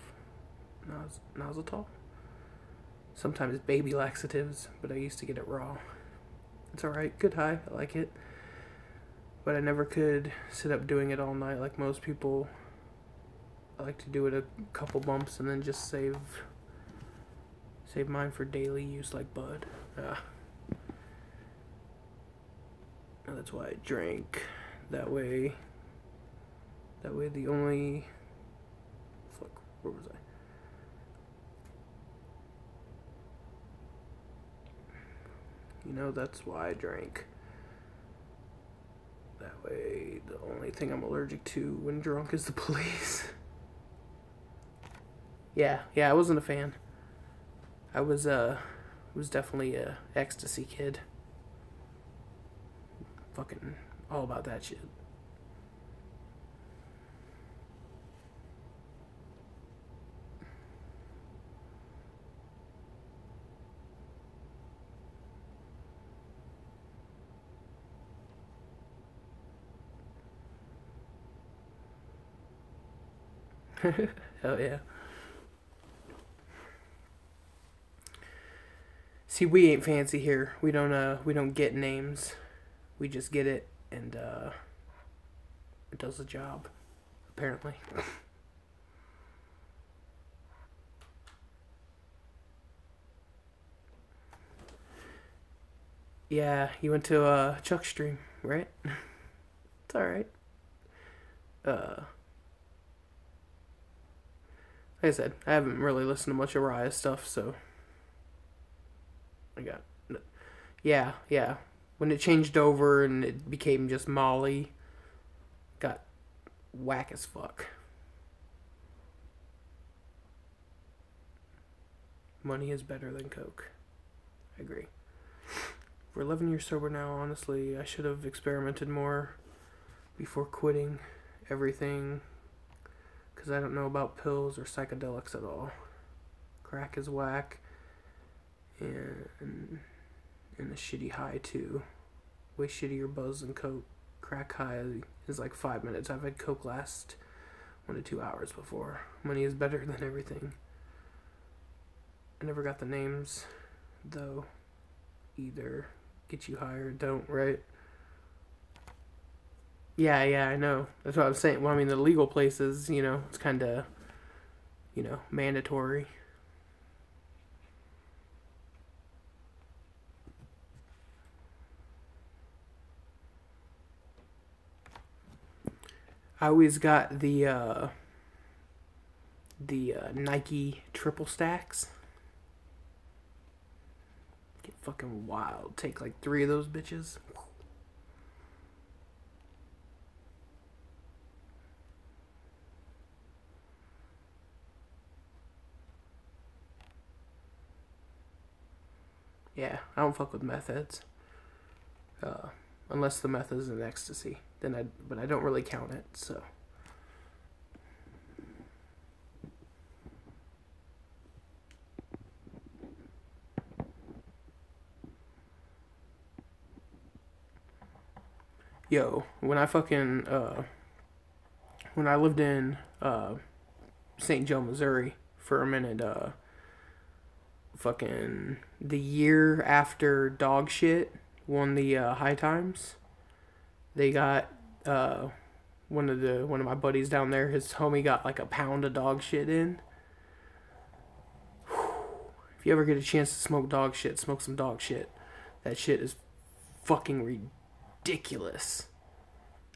Nozzle. Sometimes baby laxatives, but I used to get it raw. It's alright, good high, I like it. But I never could sit up doing it all night like most people. I like to do it a couple bumps and then just save mine for daily use like bud. That's why I drank. That way the only... Fuck, where was I? You know, that's why I drank. That way, the only thing I'm allergic to when drunk is the police. Yeah, I wasn't a fan. I was definitely a ecstasy kid. Fucking all about that shit. Hell yeah. See, we ain't fancy here. We don't get names. We just get it, and it does the job, apparently. Yeah, you went to Chuck's stream, right? It's alright. Like I said, I haven't really listened to much of Raya's stuff, so I got... Yeah. When it changed over and it became just Molly, got whack as fuck. Money is better than coke. I agree. We're 11 years sober now, honestly. I should have experimented more before quitting everything, because I don't know about pills or psychedelics at all. Crack is whack, and a shitty high too. Way shittier buzz than coke. Crack high is like 5 minutes. I've had coke last 1 to 2 hours before. Money is better than everything. I never got the names, though. Either get you high or don't, right? Yeah, I know. That's what I'm saying. Well, I mean, the legal places, it's kind of, mandatory. I always got the Nike triple stacks. Get fucking wild. Take like 3 of those bitches. Yeah, I don't fuck with meth heads. Unless the meth is in ecstasy. But I don't really count it, so. Yo, when I lived in St. Joe, Missouri for a minute, fucking the year after dog shit won the High Times, they got one of my buddies down there, his homie got like a pound of dog shit in. If you ever get a chance to smoke dog shit, smoke some dog shit. That shit is fucking ridiculous.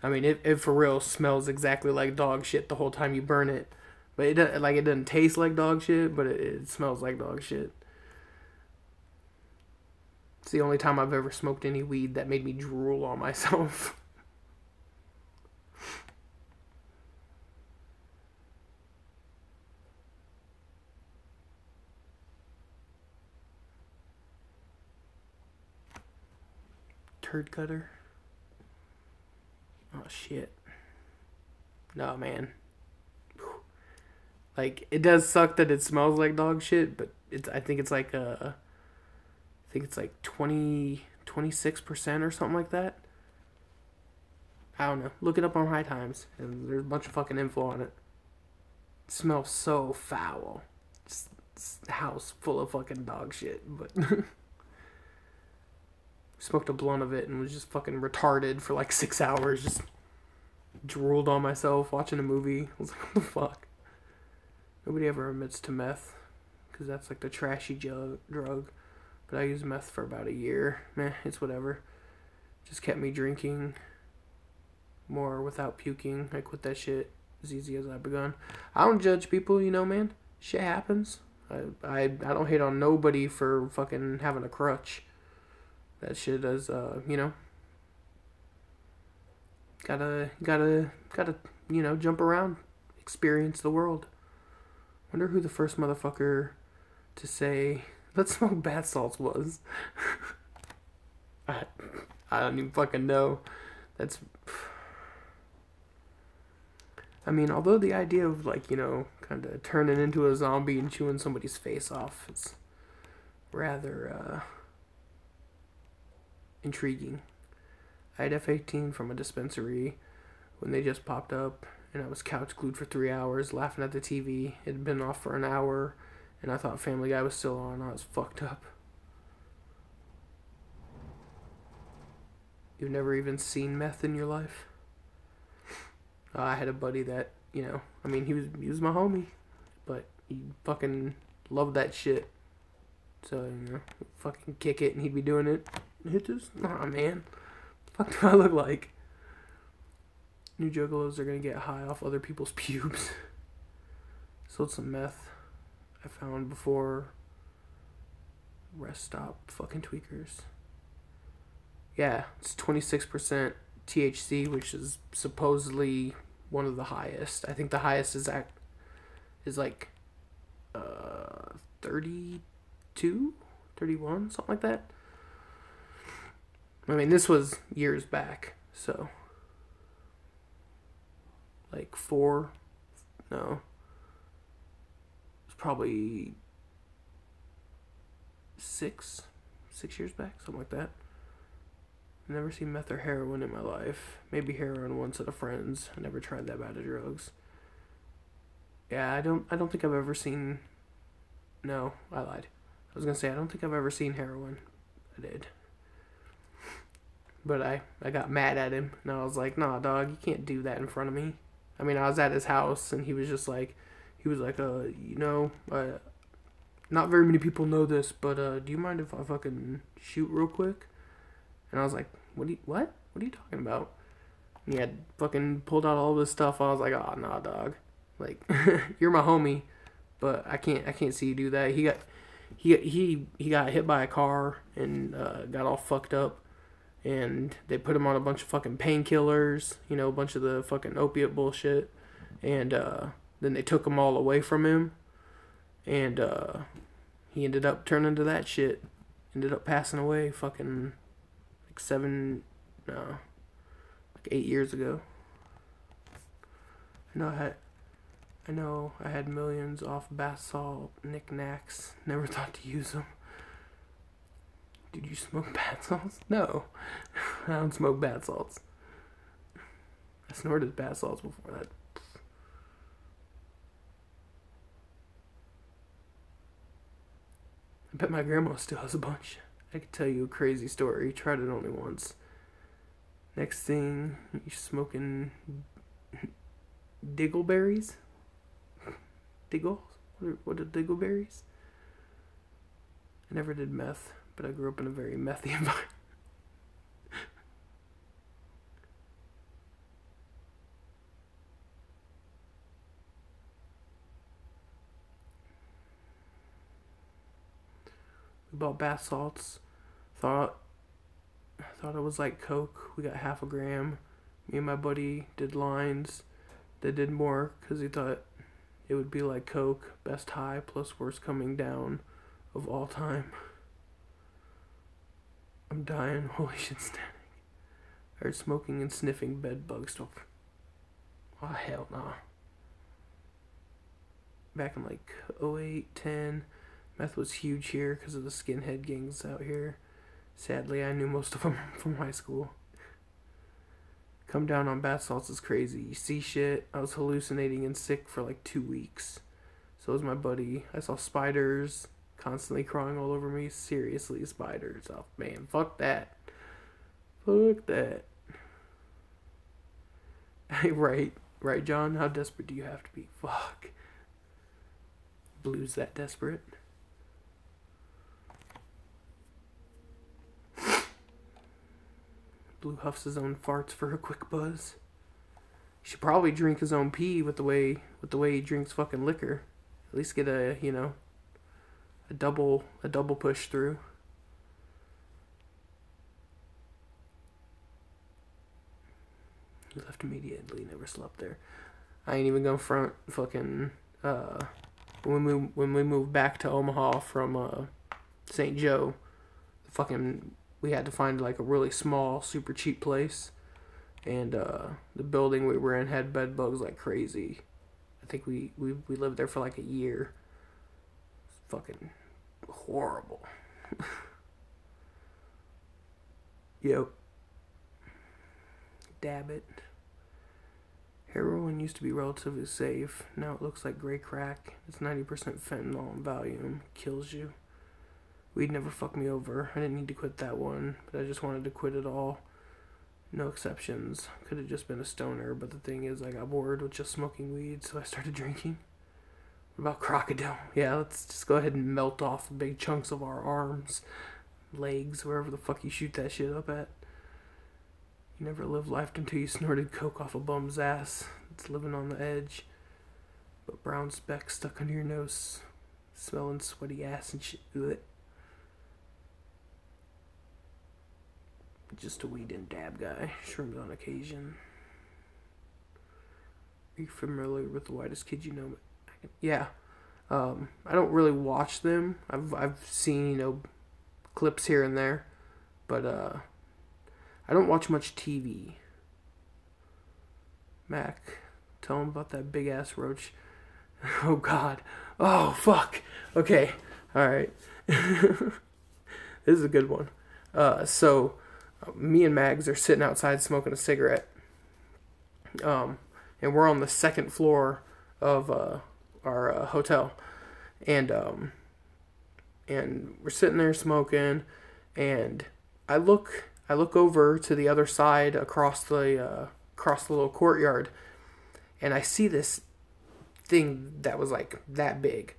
I mean, it for real smells exactly like dog shit the whole time you burn it. But it doesn't taste like dog shit, but it smells like dog shit. It's the only time I've ever smoked any weed that made me drool on myself. Turd cutter. Oh shit. No, man. Like, it does suck that it smells like dog shit, but I think it's like 26% or something like that. I don't know. Look it up on High Times, and there's a bunch of fucking info on it. It smells so foul. It's a house full of fucking dog shit, but smoked a blunt of it and was just fucking retarded for like 6 hours. Just drooled on myself watching a movie. I was like, what the fuck? Nobody ever admits to meth, because that's like the trashy drug. But I used meth for about a year. Meh, it's whatever. Just kept me drinking more without puking. I quit that shit as easy as I begun. I don't judge people, man. Shit happens. I don't hate on nobody for fucking having a crutch. That shit is, gotta, jump around, experience the world. Wonder who the first motherfucker to say, let's smoke bath salts was. I don't even fucking know. Although the idea of, kind of turning into a zombie and chewing somebody's face off is rather, intriguing. I had F-18 from a dispensary when they just popped up, and I was couch glued for 3 hours laughing at the TV. It had been off for an hour, and I thought Family Guy was still on. I was fucked up. You've never even seen meth in your life? I had a buddy that, he was my homie, but he fucking loved that shit. So, fucking kick it, and he'd be doing it. Hit this? Nah, man. What the fuck do I look like? New juggalos are gonna get high off other people's pubes. Sold some meth I found before rest stop fucking tweakers. Yeah, it's 26% THC, which is supposedly one of the highest. I think the highest is like 32, 31, something like that. This was years back, so like 4, no, it's probably 6 years back, something like that. I've never seen meth or heroin in my life. Maybe heroin once at a friend's. I never tried that bad of drugs. Yeah, I don't think I've ever seen. No, I lied. I was gonna say I don't think I've ever seen heroin. I did. But I got mad at him, and I was like, nah, dog, you can't do that in front of me. I was at his house, and he was like, not very many people know this, but do you mind if I fucking shoot real quick? And I was like, what are you talking about? He had fucking pulled out all this stuff. I was like, oh, nah, dog. Like, you're my homie, but I can't see you do that. He got hit by a car and got all fucked up, and they put him on a bunch of fucking painkillers, you know, a bunch of the fucking opiate bullshit, and then they took him all away from him, and he ended up turning to that shit. Ended up passing away fucking like 8 years ago. I know I had millions off bath salt knickknacks. Never thought to use them. Did you smoke bath salts? No. I don't smoke bath salts. I snorted bath salts before that. I bet my grandma still has a bunch. I could tell you a crazy story. Tried it only once. Next thing, you smoking diggleberries? Diggles? What are diggleberries? I never did meth, but I grew up in a very methy environment. We bought bath salts. Thought it was like Coke. We got half a gram. Me and my buddy did lines. They did more because he thought it would be like Coke. Best high plus worst coming down of all time. I'm dying. Holy shit, static. I heard smoking and sniffing bed bug stuff. Oh, hell nah. Back in like 08, 10, meth was huge here because of the skinhead gangs out here. Sadly, I knew most of them from high school. Come down on bath salts is crazy. You see shit. I was hallucinating and sick for like 2 weeks. So was my buddy. I saw spiders constantly crawling all over me. Seriously, spiders. Oh, man, fuck that. Fuck that. Right, John? How desperate do you have to be? Fuck. Blue's that desperate. Blue huffs his own farts for a quick buzz. He should probably drink his own pee with the way he drinks fucking liquor. At least get a double push through. He left immediately, never slept there. I ain't even gonna front fucking when we moved back to Omaha from St. Joe, we had to find like a really small, super cheap place, and the building we were in had bed bugs like crazy. I think we lived there for like a year. It's fucking horrible. Yep. Dab it. Heroin used to be relatively safe. Now it looks like gray crack. It's 90% fentanyl in volume. Kills you. Weed never fucked me over. I didn't need to quit that one, but I just wanted to quit it all. No exceptions. Could have just been a stoner, but the thing is, I got bored with just smoking weed, so I started drinking. What about crocodile? Yeah, let's just go ahead and melt off the big chunks of our arms, legs, wherever the fuck you shoot that shit up at. You never lived life until you snorted coke off a bum's ass. It's living on the edge. But brown specks stuck under your nose, smelling sweaty ass and shit. Ugh. Just a weed and dab guy. Shrooms on occasion. Are you familiar with the Whitest Kid You Know? Yeah. I don't really watch them. I've seen, clips here and there. But, I don't watch much TV. Mac, tell him about that big ass roach. Oh, God. Oh, fuck. Okay. Alright. This is a good one. Me and Mags are sitting outside smoking a cigarette. And we're on the second floor of our hotel. And we're sitting there smoking, and I look over to the other side across the little courtyard, and I see this thing that was like that big,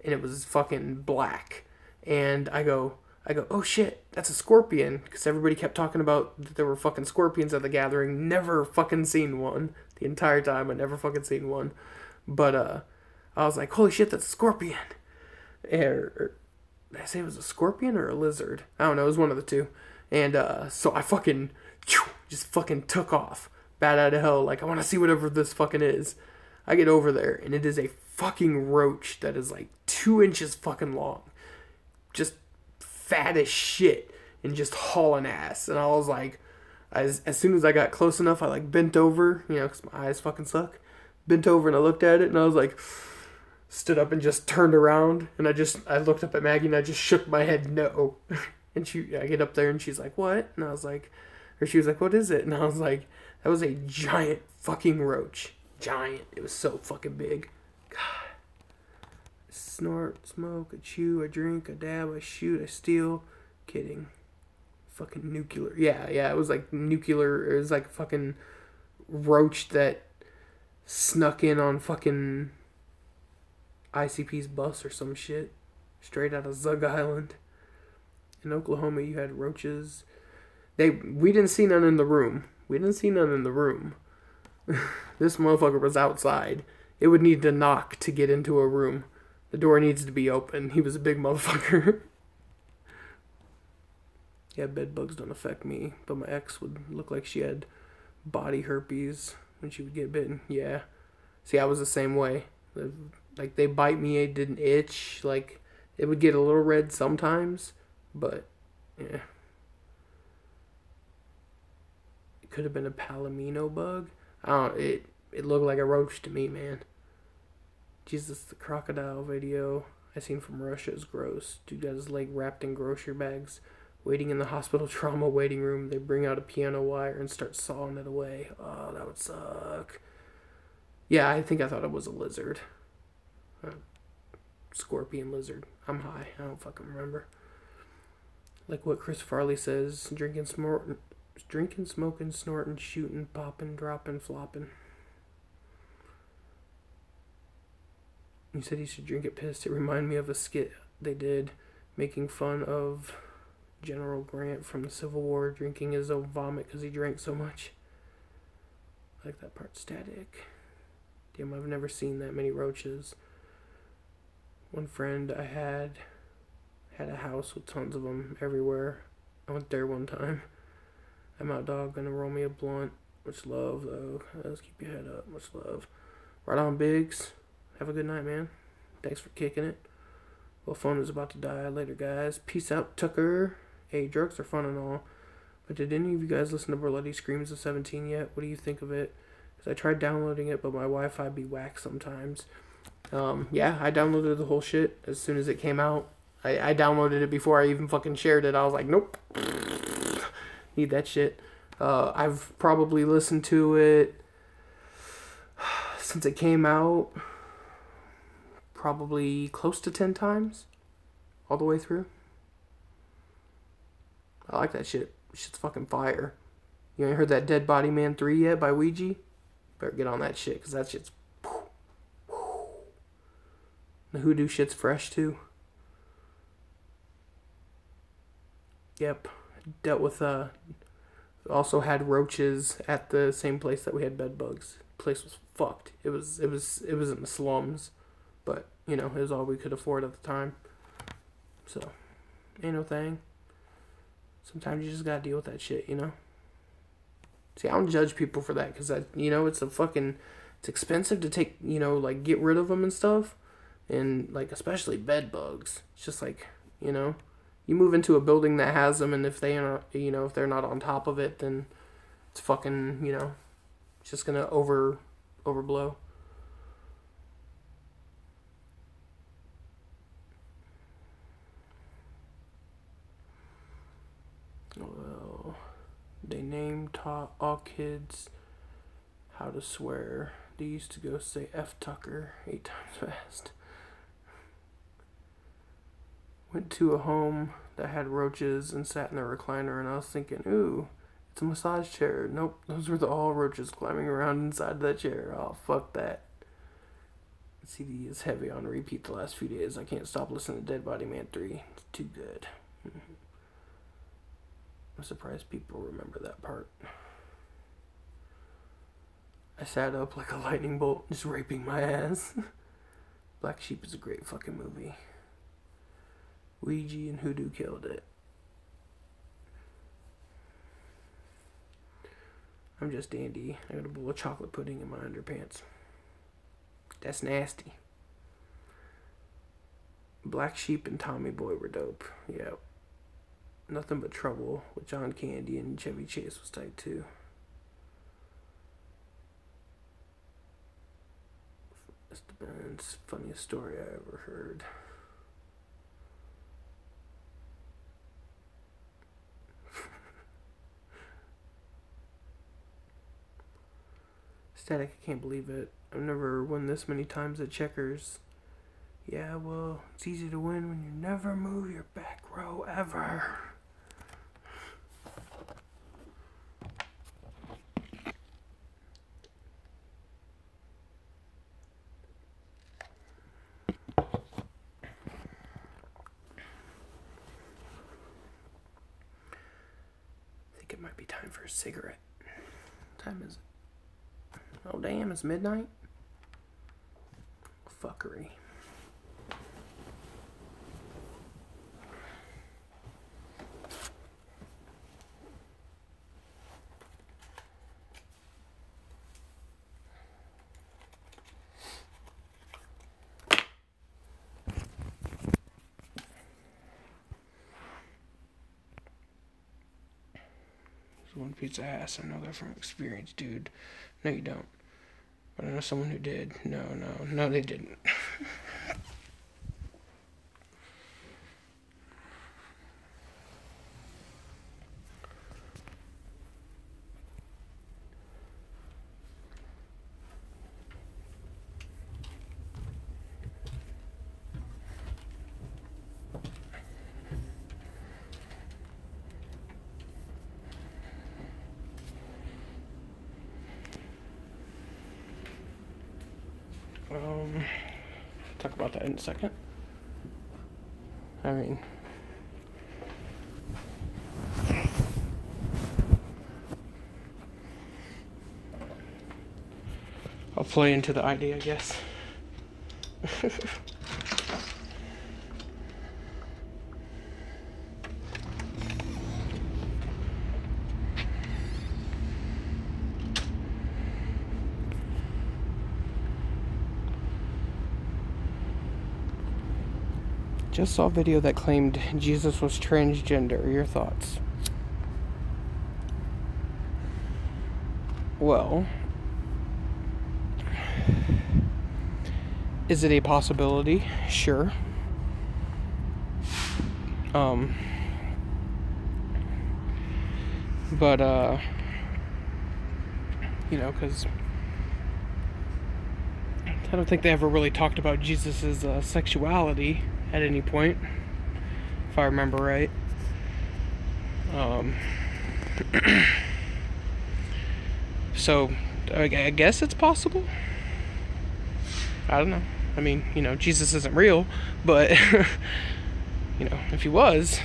and it was fucking black. And I go, I go, oh shit, that's a scorpion. Because everybody kept talking about that there were fucking scorpions at the gathering. Never fucking seen one. The entire time, I never fucking seen one. But, I was like, holy shit, that's a scorpion. Or did I say it was a scorpion or a lizard? I don't know, it was one of the two. And, so I fucking, just fucking took off. Bat out of hell, like, I want to see whatever this fucking is. I get over there, and it is a fucking roach that is like 2 inches fucking long. Just fat as shit and just hauling ass. And I was like, as soon as I got close enough, I like bent over, you know, because my eyes fucking suck. Bent over and I looked at it and I was like, stood up and just turned around. And I looked up at Maggie and I just shook my head no. And I get up there and she's like, what? And I was like, or she was like, what is it? And I was like, that was a giant fucking roach. Giant. It was so fucking big. God. I snort, smoke, I chew, I drink, I dab, I shoot, I steal. Kidding. Fucking nuclear. Yeah, it was like nuclear. It was like a fucking roach that snuck in on fucking ICP's bus or some shit. Straight out of Zug Island. In Oklahoma, you had roaches. We didn't see none in the room. This motherfucker was outside. It would need to knock to get into a room. The door needs to be open. He was a big motherfucker. Yeah, bed bugs don't affect me, but my ex would look like she had body herpes when she would get bitten. Yeah. See, I was the same way. Like, they bite me, it didn't itch. Like, it would get a little red sometimes, but, yeah. It could have been a palomino bug. It looked like a roach to me, man. Jesus, the crocodile video I seen from Russia is gross. Dude got his leg wrapped in grocery bags. Waiting in the hospital trauma waiting room, they bring out a piano wire and start sawing it away. Oh, that would suck. Yeah, I thought it was a lizard. Scorpion lizard. I'm high. I don't fucking remember. Like what Chris Farley says, drinking, smoking, snorting, shooting, popping, dropping, flopping. You said you should drink it pissed. It reminded me of a skit they did making fun of General Grant from the Civil War drinking his own vomit because he drank so much. I like that part. Static. Damn, I've never seen that many roaches. One friend I had a house with tons of them everywhere. I went there one time. I'm out, dog. Gonna roll me a blunt. Much love, though. Let's keep your head up. Much love. Right on, Biggs. Have a good night, man. Thanks for kicking it. Well, phone is about to die. Later, guys. Peace out, Tucker. Hey, drugs are fun and all, but did any of you guys listen to Bloody Screams of 17 yet? What do you think of it? Because I tried downloading it, but my Wi-Fi be whack sometimes. Yeah, I downloaded the whole shit as soon as it came out. I downloaded it before I even fucking shared it. I was like, nope. Need that shit. I've probably listened to it since it came out probably close to 10 times all the way through. I like that shit. Shit's fucking fire. You ain't heard that Dead Body Man 3 yet by Ouija? Better get on that shit, because that shit's... The hoodoo shit's fresh, too. Yep. Dealt with, also had roaches at the same place that we had bed bugs. The place was fucked. It was in the slums. But, you know, it was all we could afford at the time. So, ain't no thing. Sometimes you just gotta deal with that shit, you know? See, I don't judge people for that, because, you know, it's expensive to take, you know, like, get rid of them and stuff. And, like, especially bed bugs. It's just like, you know, you move into a building that has them, and if they are, you know, if they're not on top of it, then it's fucking, you know, it's just gonna overblow. Well, they taught all kids how to swear. They used to go say F Tucker 8 times fast. Went to a home that had roaches and sat in a recliner, and I was thinking, ooh, it's a massage chair. Nope, those were all roaches climbing around inside that chair. Oh, fuck that. CD is heavy on repeat the last few days. I can't stop listening to Dead Body Man 3. It's too good. I'm surprised people remember that part. I sat up like a lightning bolt, just raping my ass. Black Sheep is a great fucking movie. Ouija and Hoodoo killed it. I'm just dandy. I got a bowl of chocolate pudding in my underpants. That's nasty. Black Sheep and Tommy Boy were dope. Yeah. Nothing But Trouble with John Candy and Chevy Chase was tight too. That's the band's funniest story I ever heard. Static, I can't believe it. I've never won this many times at checkers. Yeah, well, it's easy to win when you never move your back row ever. I think it might be time for a cigarette. What time is it? Oh damn, it's midnight? Fuckery. One pizza ass. I know that from experience, dude. No, you don't. But I know someone who did. No, they didn't. Talk about that in a second. I mean, I'll play into the idea, I guess. Just saw a video that claimed Jesus was transgender. Your thoughts? Well, is it a possibility? Sure. But you know, because I don't think they ever really talked about Jesus's sexuality at any point, if I remember right. So I guess it's possible. I don't know. I mean, you know, Jesus isn't real, but you know, if he was,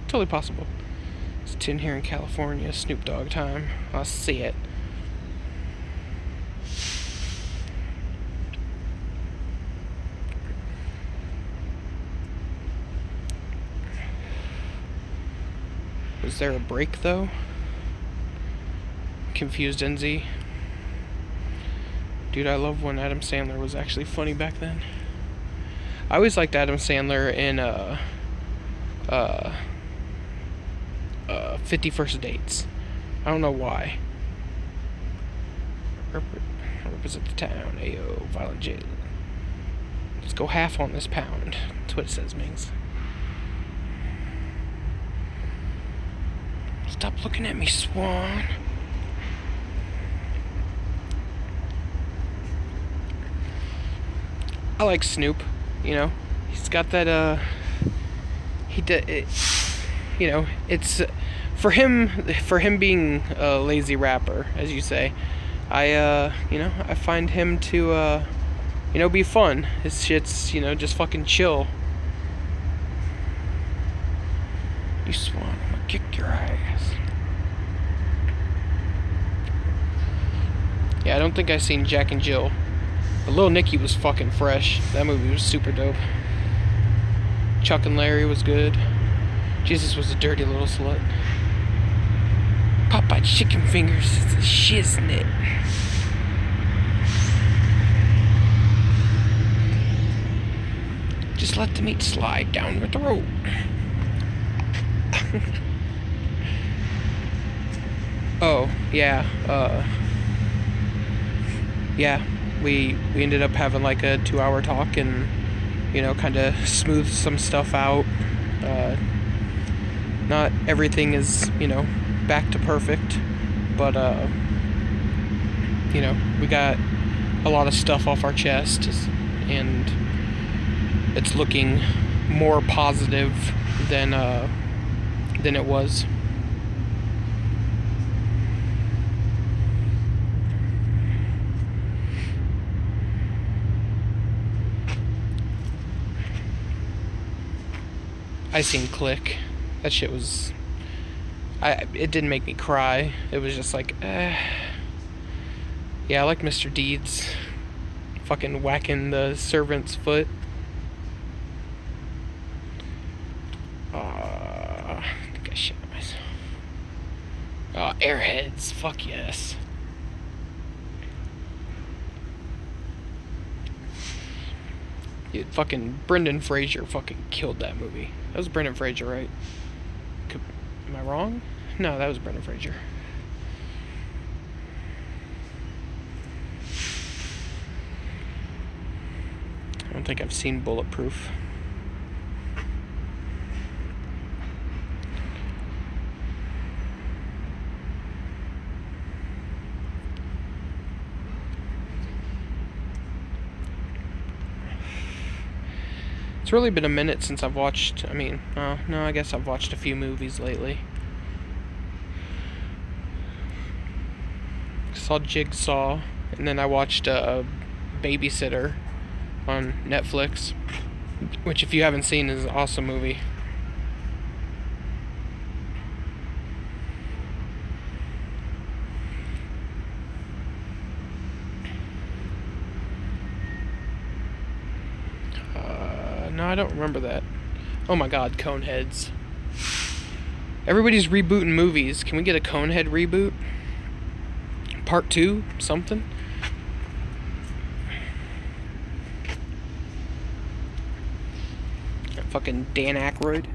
totally possible. It's 10 here in California, Snoop Dogg time. I'll see it. Was there a break though? Confused NZ. Dude, I love when Adam Sandler was actually funny back then. I always liked Adam Sandler in 50 First Dates. I don't know why. Represent the town. Ayo, Violent J. Let's go half on this pound. That's what it says, Mings. Stop looking at me, Swan. I like Snoop, you know. He's got that, he did it, you know, it's, for him being a lazy rapper, as you say, you know, I find him to, you know, be fun. His shit's, you know, just fucking chill. You swan, I'm gonna kick your ass. Yeah, I don't think I've seen Jack and Jill. But Lil Nicky was fucking fresh. That movie was super dope. Chuck and Larry was good. Jesus was a dirty little slut. Popeye chicken fingers is a shiznit. Just let the meat slide down your throat. Oh, yeah, yeah, we ended up having like a 2-hour talk and, you know, kind of smooth some stuff out. Not everything is, you know, back to perfect, but, you know, we got a lot of stuff off our chest, and it's looking more positive than it was. I seen Click. That shit was... it didn't make me cry. It was just like, Yeah, I like Mr. Deeds. Fucking whacking the servant's foot. I think I shit myself. Oh, Airheads. Fuck yes. Dude, fucking Brendan Fraser fucking killed that movie. That was Brendan Fraser, right? Am I wrong? No, that was Brendan Fraser. I don't think I've seen Bulletproof. It's really been a minute since I've watched, no, I guess I've watched a few movies lately. Saw Jigsaw, and then I watched Babysitter on Netflix, which if you haven't seen is an awesome movie. No, I don't remember that. Oh my god, Coneheads. Everybody's rebooting movies. Can we get a Conehead reboot? Part 2? Something? Fucking Dan Aykroyd.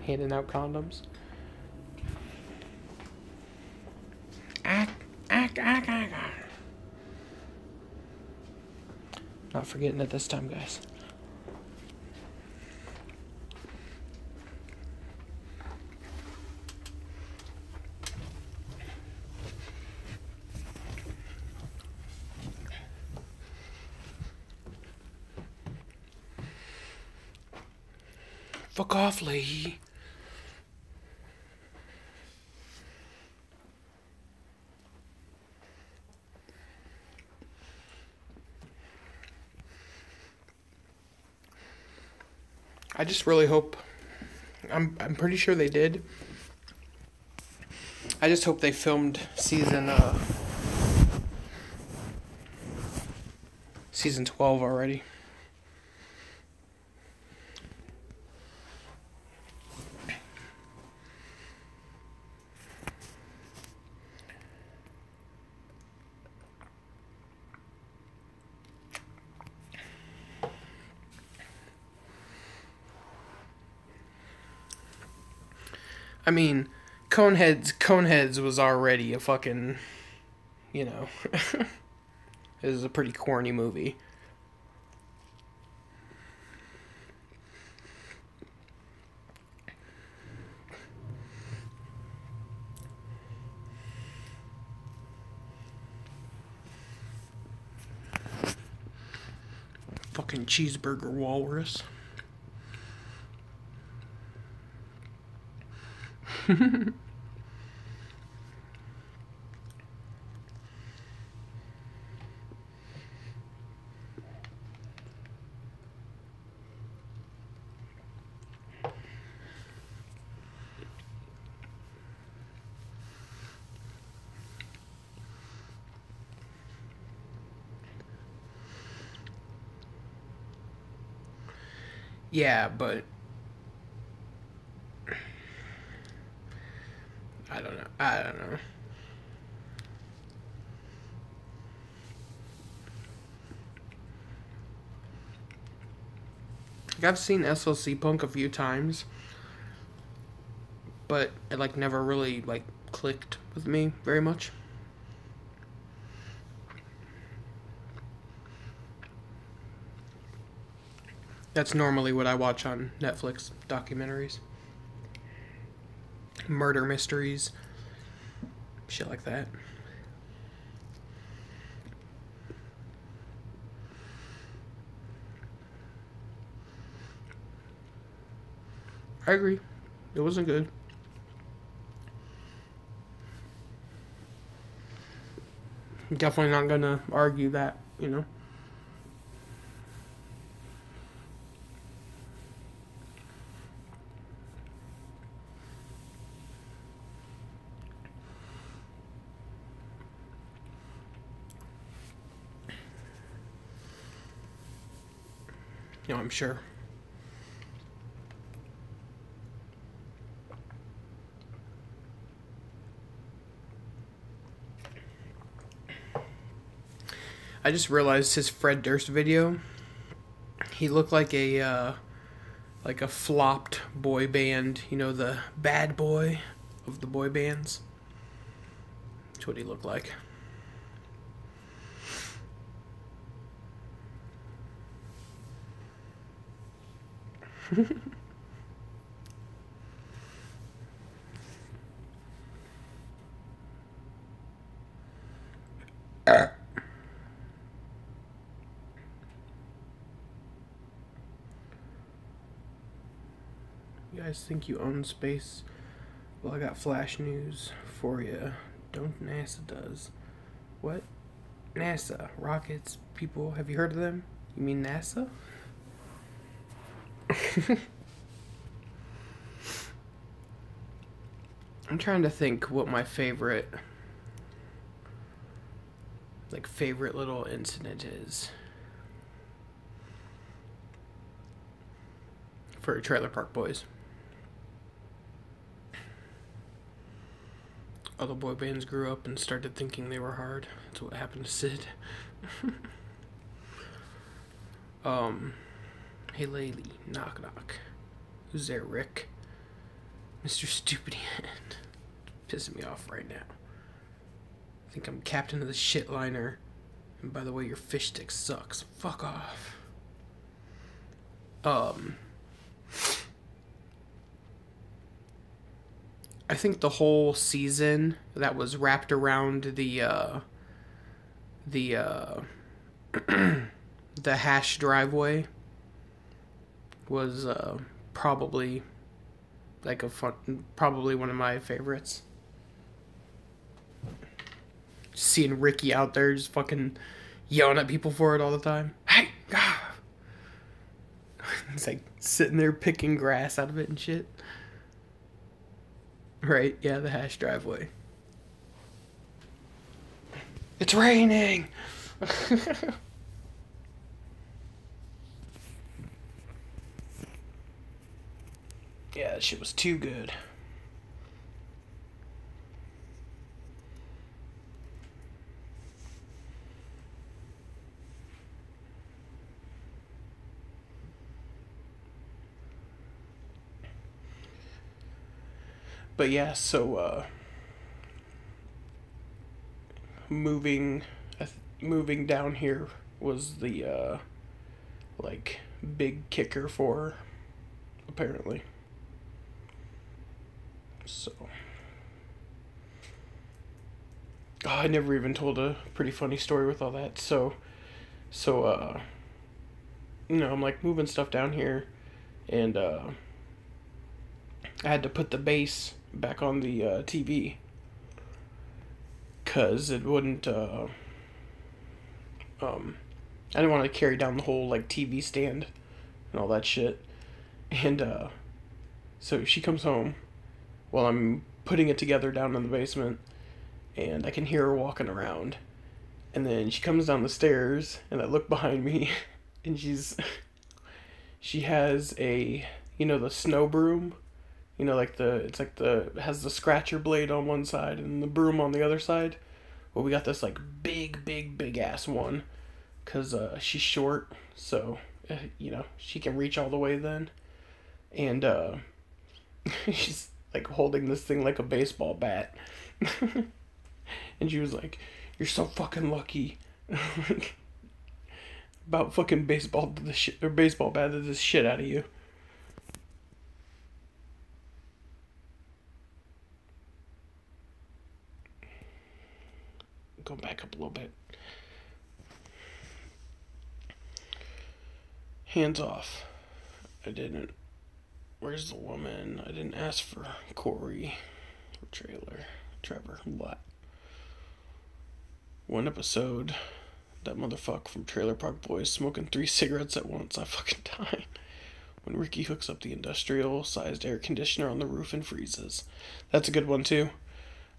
Handing out condoms. Not forgetting it this time, guys. Fuck off, Lee. I just really hope, I'm pretty sure they did. I just hope they filmed season 12 already. I mean, Coneheads was already a fucking, you know, it was a pretty corny movie. Fucking cheeseburger walrus. Yeah, but I don't know. I don't know. Like, I've seen SLC Punk a few times, but it like never really like clicked with me very much. That's normally what I watch on Netflix documentaries. Murder mysteries, shit like that. I agree. It wasn't good. Definitely not gonna argue that, you know? You know, I'm sure. I just realized his Fred Durst video. He looked like a flopped boy band. You know, the bad boy of the boy bands. That's what he looked like. You guys think you own space? Well, I got flash news for you. Don't NASA does. What? NASA. Rockets, people. Have you heard of them? You mean NASA? I'm trying to think what my favorite little incident is for Trailer Park Boys. All the boy bands grew up and started thinking they were hard. That's what happened to Sid. Hey lady, knock knock. Who's there, Rick? Mr. Stupid Hand. Pissing me off right now. I think I'm captain of the shit liner. And by the way, your fish stick sucks. Fuck off. I think the whole season that was wrapped around the the hash driveway was probably probably one of my favorites. Just seeing Ricky out there just fucking yelling at people for it all the time. Hey, God. It's like sitting there picking grass out of it and shit. Right, yeah, the hash driveway. It's raining! Yeah, that shit was too good. But yeah, so moving down here was the like big kicker for her, apparently. So I never even told a pretty funny story with all that. So you know, I'm like moving stuff down here, and I had to put the bass back on the TV because it wouldn't I didn't want to carry down the whole like TV stand and all that shit. And so she comes home while I'm putting it together down in the basement, and I can hear her walking around. And then she comes down the stairs, and I look behind me, and She has a, the snow broom. Like it has the scratcher blade on one side and the broom on the other side. Well, we got this like big ass one, cause she's short, so she can reach all the way then, and she's like holding this thing like a baseball bat, and she was like, "You're so fucking lucky." About fucking baseball to the shit or baseball bat to the shit out of you. Go back up a little bit. Hands off. I didn't. Where's the woman? I didn't ask for Corey or Trevor. What? One episode. That motherfucker from Trailer Park Boys smoking 3 cigarettes at once. I fucking died. When Ricky hooks up the industrial-sized air conditioner on the roof and freezes. That's a good one, too.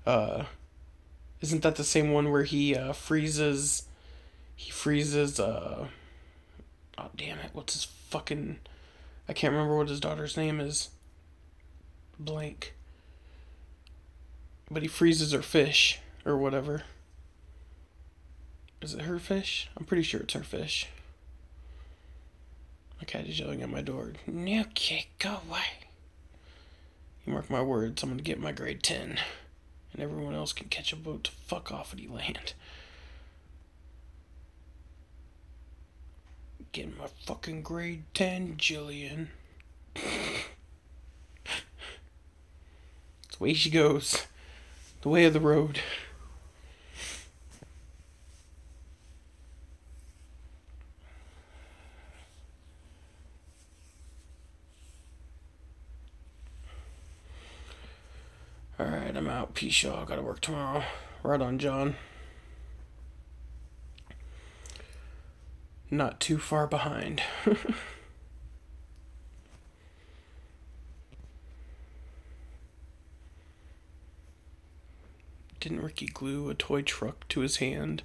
Isn't that the same one where he freezes... oh, damn it. What's his fucking... I can't remember what his daughter's name is. Blank. But he freezes her fish, or whatever. Is it her fish? I'm pretty sure it's her fish. My cat is yelling at my door. No, kid, go away. You mark my words, I'm gonna get my grade 10. And everyone else can catch a boat to fuck off and land. Getting my fucking grade 10, Jillian. It's the way she goes. The way of the road. Alright, I'm out. Peace, y'all. Gotta work tomorrow. Right on, John. Not too far behind. Didn't Ricky glue a toy truck to his hand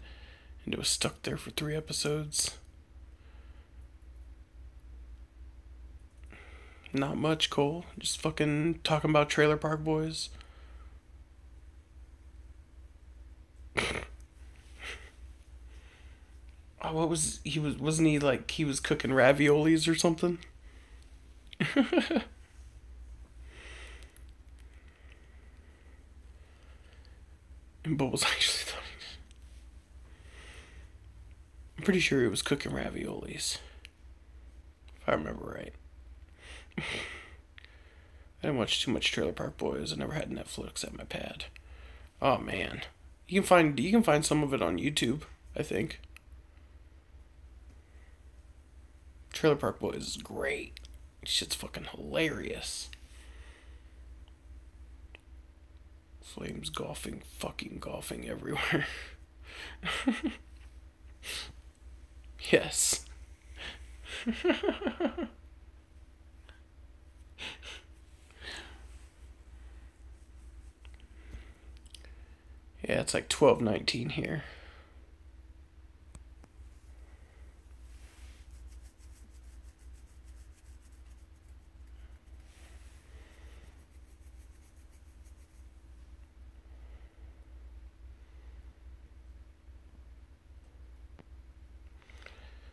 and it was stuck there for 3 episodes? Not much, Cole. Just fucking talking about Trailer Park Boys. Oh, wasn't he like he was cooking raviolis or something? And Bubbles actually thought I'm pretty sure he was cooking raviolis. If I remember right. I didn't watch too much Trailer Park Boys. I never had Netflix at my pad. Oh man. You can find some of it on YouTube, I think. Trailer Park Boys is great. Shit's fucking hilarious. Flames golfing everywhere. Yes. Yeah, it's like 12:19 here.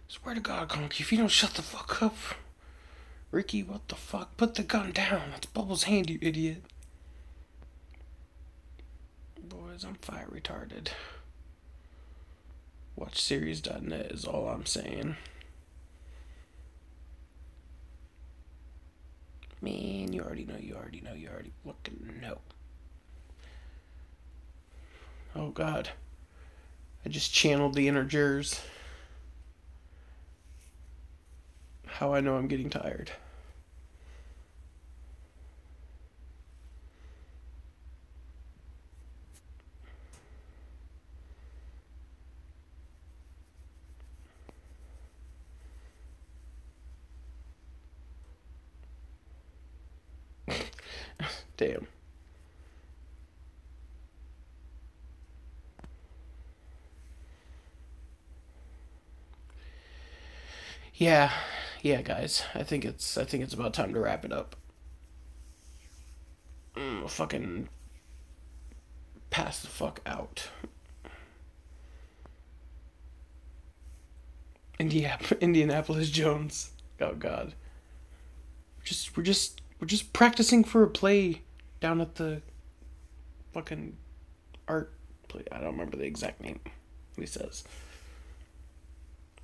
Swear to God, Conky, if you don't shut the fuck up. Ricky, what the fuck? Put the gun down. That's Bubbles' hand, you idiot. Boys, I'm fire retarded. WatchSeries.net is all I'm saying. Man, you already fucking know. Oh God. I just channeled the inner jurors. How I know I'm getting tired. Damn. yeah, guys, I think it's about time to wrap it up. Fucking pass the fuck out. Indianapolis Jones. Oh God. We're just practicing for a play down at the fucking art play. I don't remember the exact name. He says.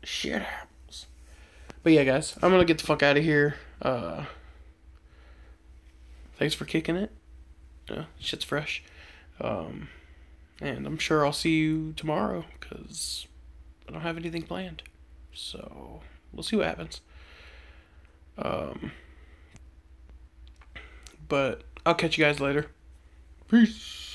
Shit happens. But yeah, guys, I'm gonna get the fuck out of here. Thanks for kicking it. Yeah, shit's fresh. And I'm sure I'll see you tomorrow because I don't have anything planned. So we'll see what happens. But I'll catch you guys later. Peace.